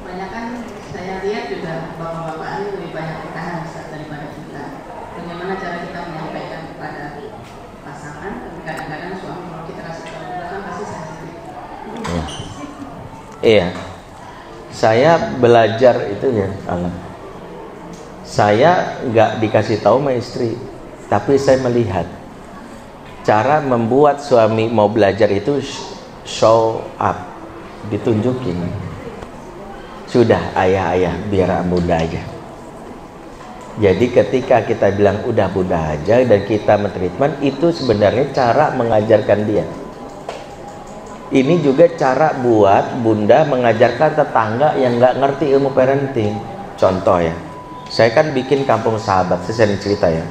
Banyak kan saya lihat juga bapak-bapak ini lebih banyak bertahan Ustaz daripada kita. Bagaimana cara kita menyampaikan kepada pasangan? Kadang-kadang suami kalau kita kasih tahu juga kan pasti sensitif. Iya. Saya belajar itu ya, saya nggak dikasih tahu sama istri, tapi saya melihat cara membuat suami mau belajar itu show up, ditunjukin. Sudah ayah biar bunda aja. Jadi ketika kita bilang udah bunda aja dan kita mentreatment, itu sebenarnya cara mengajarkan dia. Ini juga cara buat bunda mengajarkan tetangga yang nggak ngerti ilmu parenting. Contoh ya, saya kan bikin kampung sahabat, saya sering cerita ya.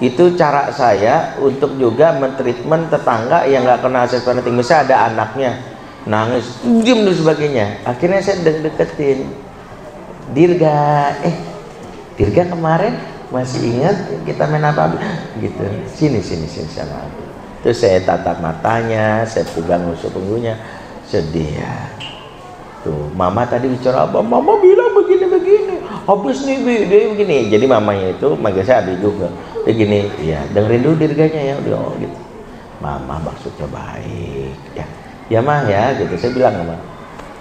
Itu cara saya untuk juga mentreatment tetangga yang nggak kenal akses parenting. Misalnya ada anaknya nangis, diem dan sebagainya. Akhirnya saya deketin, Dirga, Dirga kemarin masih ingat kita main apa? Gitu. Sini sama aku. Terus saya tatap matanya, saya pegang usuk punggungnya, sedih ya. Tuh, mama tadi bicara apa? Mama bilang begini, habis nih dia begini. Jadi mamanya itu manggil saya Abi juga. Dia gini, ya dengerin dulu Dirganya ya, udah gitu. Mama maksudnya baik, ya. Ya mah ya, gitu. Saya bilang sama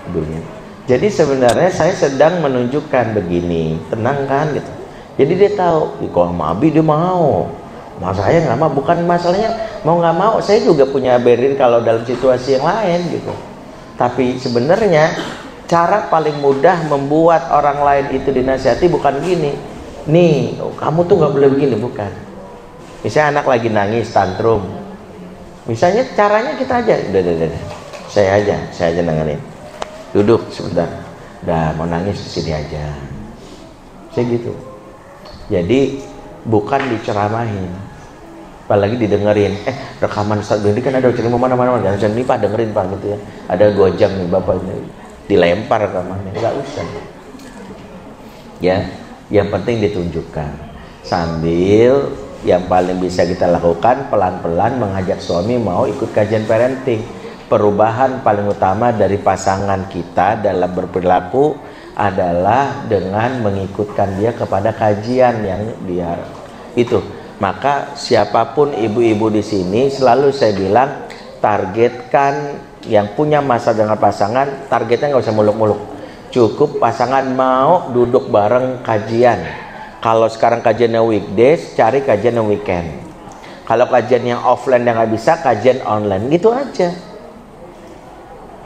ibunya. Jadi sebenarnya saya sedang menunjukkan begini, tenang kan gitu. Jadi dia tahu, kalau sama Abi dia mau. Mas saya nggak mau, bukan masalahnya mau nggak mau, saya juga punya barrier kalau dalam situasi yang lain gitu. Tapi sebenarnya cara paling mudah membuat orang lain itu dinasihati bukan gini, nih kamu tuh nggak boleh begini, bukan. Misalnya anak lagi nangis tantrum, misalnya caranya kita aja, udah, saya aja nanganin, duduk sebentar, udah mau nangis di sini aja, saya gitu. Jadi bukan diceramahin, apalagi didengerin. Rekaman Ustaz Bendi kan ada cerita mana-mana, jangan nih Pak dengerin Pak gitu ya. Ada 2 jam nih Bapak ini dilempar rekamannya, nggak usah. Ya, yang penting ditunjukkan. Sambil yang paling bisa kita lakukan pelan-pelan mengajak suami mau ikut kajian parenting. Perubahan paling utama dari pasangan kita dalam berperilaku adalah dengan mengikutkan dia kepada kajian yang dia itu. Maka siapapun ibu-ibu di sini selalu saya bilang targetkan yang punya masalah dengan pasangan, targetnya nggak usah muluk-muluk. Cukup pasangan mau duduk bareng kajian. Kalau sekarang kajiannya weekdays, cari kajian yang weekend. Kalau kajian yang offline yang nggak bisa, kajian online, gitu aja.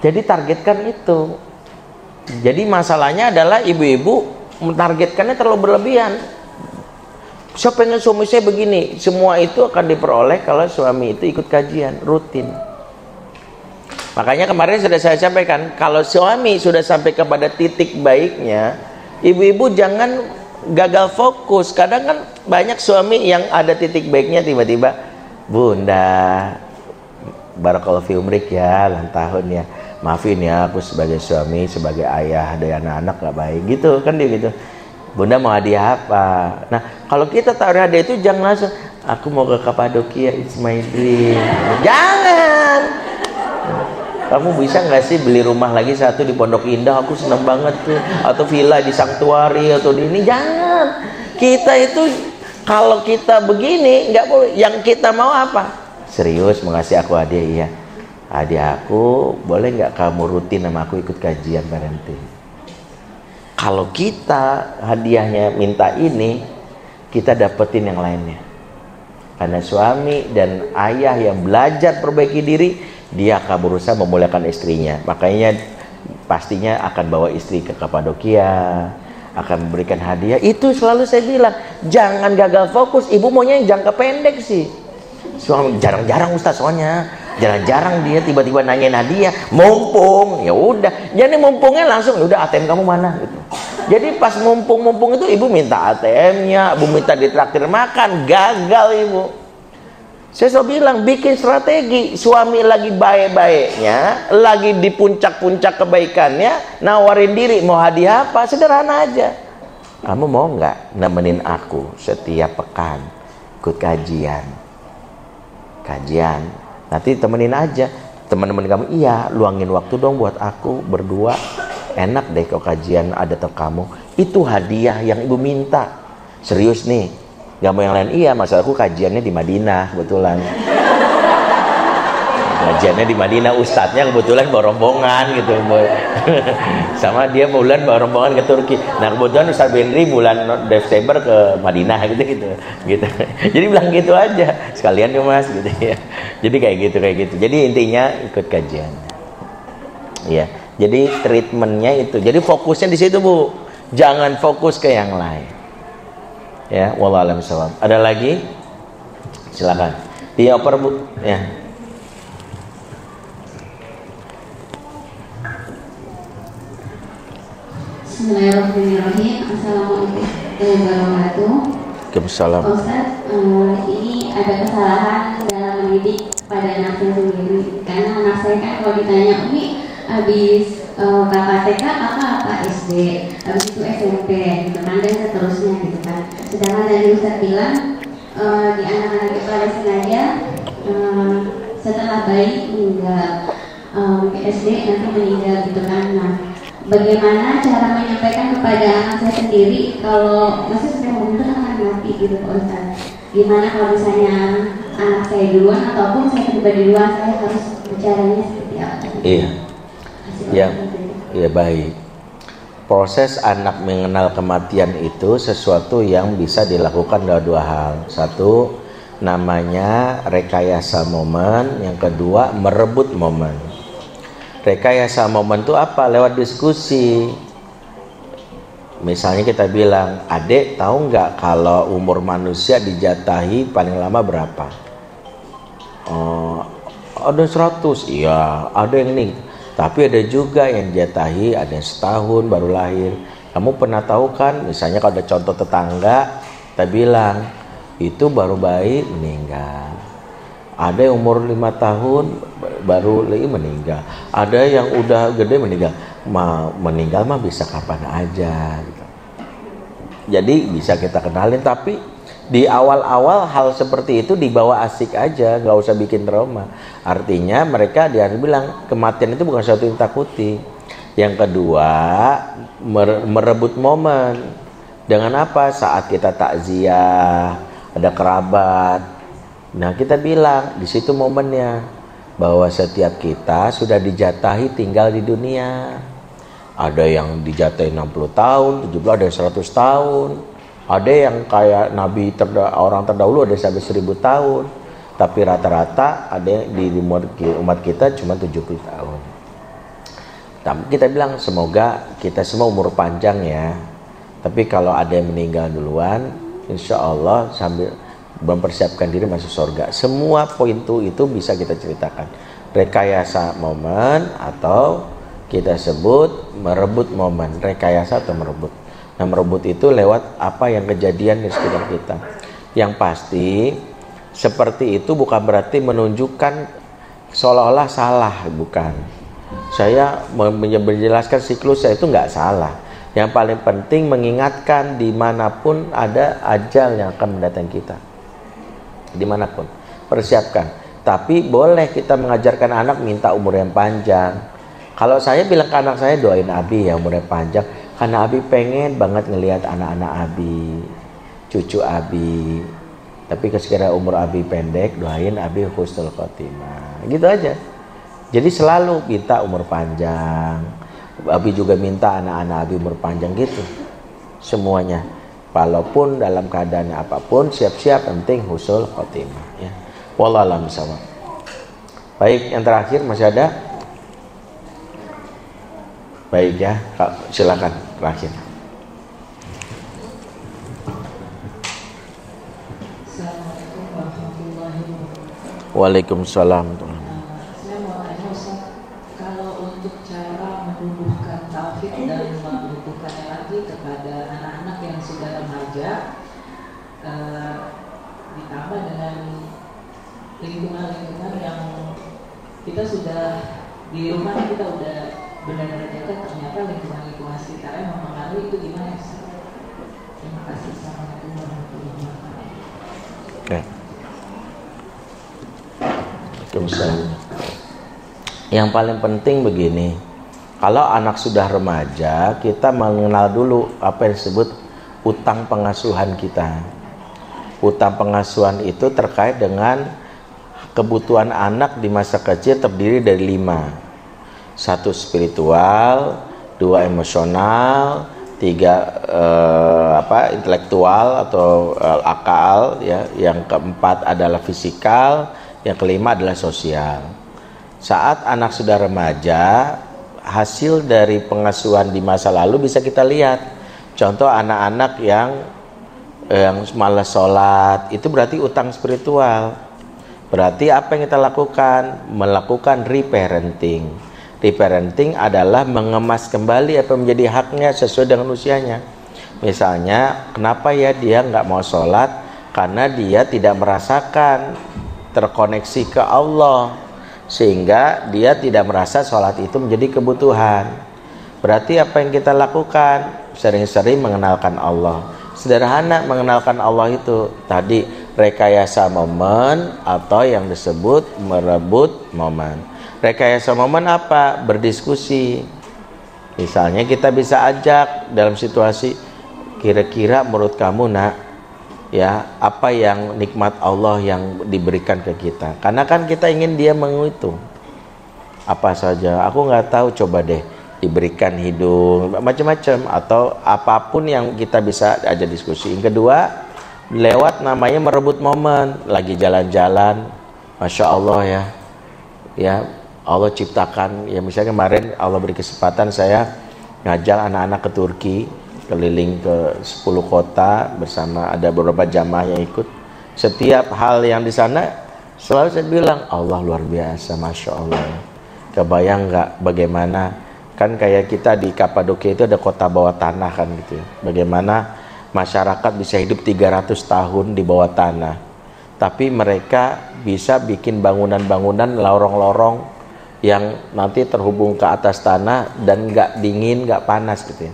Jadi targetkan itu. Jadi masalahnya adalah ibu-ibu mentargetkannya terlalu berlebihan. Saya pengen suami saya begini. Semua itu akan diperoleh kalau suami itu ikut kajian rutin. Makanya kemarin sudah saya sampaikan, kalau suami sudah sampai kepada titik baiknya, ibu-ibu jangan gagal fokus. Kadang kan banyak suami yang ada titik baiknya, tiba-tiba, Bunda, barakallahu fi umrik ya, ulang tahun ya, maafin ya aku sebagai suami, sebagai ayah dari anak-anak gak baik gitu kan dia gitu. Bunda mau hadiah apa? Nah kalau kita taruh hadiah itu jangan langsung, aku mau ke Kapadokia, it's my dream. Jangan. Kamu bisa nggak sih beli rumah lagi satu di Pondok Indah, aku seneng banget tuh, atau villa di Sanctuary atau di ini. Jangan. Kita itu kalau kita begini nggak boleh. Yang kita mau apa? Serius mau ngasih aku hadiah, iya. Hadiah aku, boleh nggak kamu rutin sama aku ikut kajian parenting? Kalau kita hadiahnya minta ini, kita dapetin yang lainnya. Karena suami dan ayah yang belajar perbaiki diri, dia akan berusaha memuliakan istrinya. Makanya pastinya akan bawa istri ke Kapadokia, akan memberikan hadiah. Itu selalu saya bilang, jangan gagal fokus. Ibu maunya yang jangka pendek sih. Suami jarang-jarang Ustaz, soalnya jarang-jarang dia tiba-tiba nanyain hadiah. Mumpung, ya udah. Jadi mumpungnya langsung, ya udah ATM kamu mana gitu. Jadi pas mumpung-mumpung itu ibu minta ATM-nya, ibu minta ditraktir makan, gagal ibu. Saya selalu bilang, bikin strategi. Suami lagi baik-baiknya, lagi di puncak-puncak kebaikannya, nawarin diri, mau hadiah apa? Sederhana aja. Kamu mau nggak nemenin aku setiap pekan ikut kajian? Kajian, nanti temenin aja. Teman-teman kamu, iya, luangin waktu dong buat aku berdua. Enak deh kalau kajian ada kamu. Itu hadiah yang ibu minta. Serius nih. Gak mau yang lain, iya, masalahku kajiannya di Madinah kebetulan. Kajiannya di Madinah, ustadznya kebetulan bawa rombongan gitu. Sama dia bulan bawa rombongan ke Turki. Nah kebetulan Ustadz Benri bulan Desember ke Madinah gitu. Jadi bilang gitu aja, sekalian ya mas gitu ya. Jadi kayak gitu. Jadi intinya ikut kajian. Iya. Jadi treatmentnya itu. Jadi fokusnya di situ bu. Jangan fokus ke yang lain. Ya, wallahu a'lam bishawab. Ada lagi? Silakan. Dioper bu. Ya. Bismillahirrahmanirrahim. Assalamualaikum warahmatullahi wabarakatuh. Waalaikumsalam. Ustaz, ini ada kesalahan dalam mendidik pada anak saya sendiri. Karena anak saya kan kalau ditanya, Umi habis kakak TK, kakak apa SD, habis itu SMP, gitu kan, dan seterusnya gitu kan. Sedangkan dari Ustaz bilang di anak-anak itu ada sengaja setelah bayi meninggal, SD nanti meninggal gitu kan. Nah, bagaimana cara menyampaikan kepada anak saya sendiri kalau masih sudah meninggal akan mati gitu Pak Ustaz? Gimana kalau misalnya anak saya duluan ataupun saya pribadi duluan, saya harus bicaranya seperti apa? Iya. Ya baik. Proses anak mengenal kematian itu sesuatu yang bisa dilakukan dalam dua hal. Satu, namanya rekayasa momen. Yang kedua, merebut momen. Rekayasa momen itu apa? Lewat diskusi. Misalnya kita bilang, adek tahu nggak kalau umur manusia dijatahi paling lama berapa? Ada 100, iya. Ada yang nih. Tapi ada juga yang jatahi, ada yang setahun baru lahir. Kamu pernah tahu kan, misalnya kalau ada contoh tetangga, kita bilang, itu baru bayi meninggal. Ada yang umur 5 tahun baru lagi meninggal. Ada yang udah gede meninggal. Meninggal mah bisa kapan aja gitu. Jadi bisa kita kenalin, tapi di awal-awal hal seperti itu dibawa asik aja, nggak usah bikin trauma. Artinya mereka dia bilang kematian itu bukan sesuatu yang takuti. Yang kedua, merebut momen. Dengan apa? Saat kita takziah, ada kerabat. Nah kita bilang di situ momennya. bahwa setiap kita sudah dijatahi tinggal di dunia. Ada yang dijatahi 60 tahun, 70, ada yang 100 tahun. Ada yang kayak Nabi orang terdahulu ada sampai 1000 tahun. Tapi rata-rata ada di umat kita cuma 70 tahun. Tapi kita bilang semoga kita semua umur panjang ya. Tapi kalau ada yang meninggal duluan, insya Allah sambil mempersiapkan diri masuk surga. Semua poin itu bisa kita ceritakan. Rekayasa momen atau kita sebut merebut momen. Rekayasa atau merebut. Nah, merebut itu lewat apa yang kejadian di sekitar kita. Yang pasti seperti itu bukan berarti menunjukkan seolah-olah salah, bukan. Saya menjelaskan siklus saya itu nggak salah. Yang paling penting mengingatkan dimanapun ada ajal yang akan mendatangi kita. Dimanapun, persiapkan. Tapi boleh kita mengajarkan anak minta umur yang panjang. Kalau saya bilang ke anak saya, doain Abi ya umurnya panjang. Karena Abi pengen banget ngelihat anak-anak Abi, cucu Abi. Tapi sekiranya umur Abi pendek, doain Abi husnul khotimah. Gitu aja. Jadi selalu minta umur panjang. Abi juga minta anak-anak Abi umur panjang gitu. Semuanya. Walaupun dalam keadaan apapun, siap-siap, penting husnul khotimah ya. Wallahu a'lam bishawab. Baik, yang terakhir masih ada? Baik ya, silakan terakhir. Assalamualaikum warahmatullahi wabarakatuh. Waalaikumsalam. Saya mau tanya Ustaz, kalau untuk cara menumbuhkan tauhid dan menumbuhkannya lagi kepada anak-anak yang sudah remaja, ditambah dengan lingkungan-lingkungan yang kita sudah di rumah kita udah benar-benar jaga, ternyata lingkungan-lingkungan sekitarnya mempengaruhi, itu gimana Ustaz? Terima kasih. Assalamualaikum warahmatullahi wabarakatuh. Okay. Waalaikumsalam. Yang paling penting begini, kalau anak sudah remaja, kita mengenal dulu apa yang disebut utang pengasuhan kita. Utang pengasuhan itu terkait dengan kebutuhan anak di masa kecil terdiri dari 5. 1 spiritual, 2 emosional, 3 intelektual atau akal ya, yang keempat adalah fisikal, yang kelima adalah sosial. Saat anak sudah remaja, hasil dari pengasuhan di masa lalu bisa kita lihat. Contoh anak-anak yang malas sholat, itu berarti utang spiritual. Berarti apa yang kita lakukan? Melakukan reparenting. Reparenting adalah mengemas kembali apa menjadi haknya sesuai dengan usianya. Misalnya, kenapa ya dia nggak mau sholat? Karena dia tidak merasakan terkoneksi ke Allah, sehingga dia tidak merasa sholat itu menjadi kebutuhan. Berarti apa yang kita lakukan? Sering-sering mengenalkan Allah. Sederhana mengenalkan Allah itu tadi rekayasa momen atau yang disebut merebut momen. Rekayasa momen apa? Berdiskusi. Misalnya kita bisa ajak dalam situasi, kira-kira menurut kamu nak, ya apa yang nikmat Allah yang diberikan ke kita? Karena kan kita ingin dia menghitung apa saja. Aku nggak tahu, coba deh diberikan hidung, macam-macam atau apapun yang kita bisa aja diskusi. Yang kedua, lewat namanya merebut momen. Lagi jalan-jalan, masya Allah ya Allah ciptakan, ya misalnya kemarin Allah beri kesempatan saya ngajak anak-anak ke Turki, keliling ke 10 kota bersama ada beberapa jamaah yang ikut. Setiap hal yang di sana selalu saya bilang Allah luar biasa, masya Allah. Kebayang nggak bagaimana, kan kayak kita di Kapadokia itu ada kota bawah tanah kan gitu ya. Bagaimana masyarakat bisa hidup 300 tahun di bawah tanah, tapi mereka bisa bikin bangunan-bangunan lorong-lorong yang nanti terhubung ke atas tanah dan nggak dingin, nggak panas gitu ya.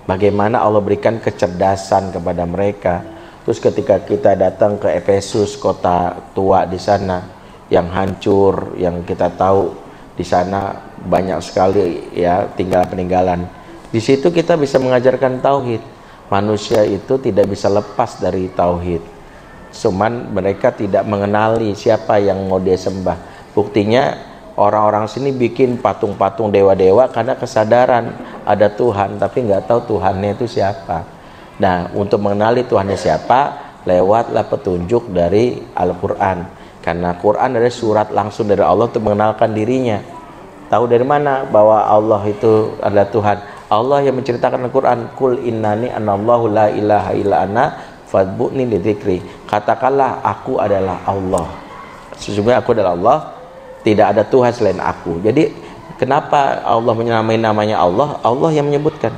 Bagaimana Allah berikan kecerdasan kepada mereka. Terus ketika kita datang ke Efesus, kota tua di sana yang hancur, yang kita tahu di sana banyak sekali ya peninggalan. Di situ kita bisa mengajarkan tauhid. Manusia itu tidak bisa lepas dari tauhid. Cuman mereka tidak mengenali siapa yang mau dia sembah. Buktinya Orang-orang sini bikin patung-patung dewa-dewa karena kesadaran ada Tuhan, tapi nggak tahu Tuhannya itu siapa. Nah, untuk mengenali Tuhannya siapa, lewatlah petunjuk dari Al-Quran. Karena Quran adalah surat langsung dari Allah untuk mengenalkan dirinya. Tahu dari mana bahwa Allah itu adalah Tuhan? Allah yang menceritakan Al-Quran, Qul innani anallahu la ilaha illa ana fadbu'ni lidzikri. Katakanlah aku adalah Allah. Sesungguhnya aku adalah Allah, tidak ada Tuhan selain aku. Jadi kenapa Allah menamai namanya Allah? Allah yang menyebutkan.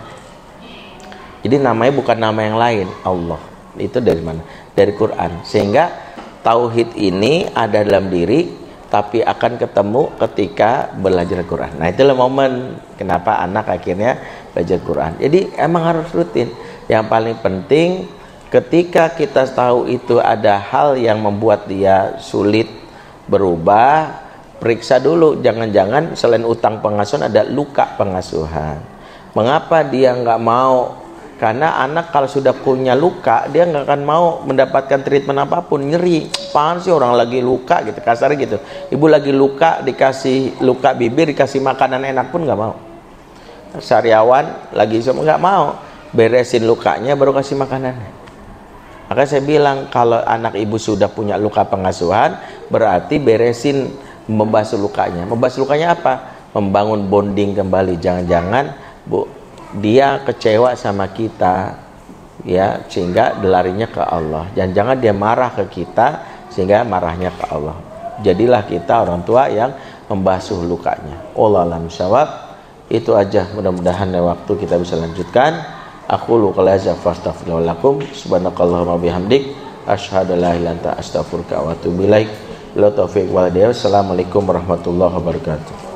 Jadi namanya bukan nama yang lain, Allah. Itu dari mana? Dari Quran. Sehingga tauhid ini ada dalam diri, tapi akan ketemu ketika belajar Quran. Nah, itulah momen kenapa anak akhirnya belajar Quran. Jadi emang harus rutin. Yang paling penting ketika kita tahu itu ada hal yang membuat dia sulit berubah, periksa dulu, jangan-jangan selain utang pengasuhan ada luka pengasuhan. Mengapa dia nggak mau? Karena anak kalau sudah punya luka, dia nggak akan mau mendapatkan treatment apapun. Nyeri, apaan sih orang lagi luka gitu, kasarnya gitu. Ibu lagi luka, dikasih luka bibir, dikasih makanan enak pun nggak mau. Sariawan lagi semua nggak mau, beresin lukanya baru kasih makanan. Maka saya bilang kalau anak ibu sudah punya luka pengasuhan, berarti beresin membasuh lukanya. Membasuh lukanya apa? Membangun bonding kembali. Jangan-jangan Bu, dia kecewa sama kita, ya, sehingga larinya ke Allah. Jangan-jangan dia marah ke kita sehingga marahnya ke Allah. Jadilah kita orang tua yang membasuh lukanya. Wallahu a'lam bishawab. Itu aja, mudah-mudahan waktu kita bisa lanjutkan. Aku lu kalaza fastaghfirullakum subhanakallahumma bihamdik asyhadu an la ilaha illa anta astaghfiruka wa atubu ilaik. Wassalamualaikum warahmatullahi wabarakatuh.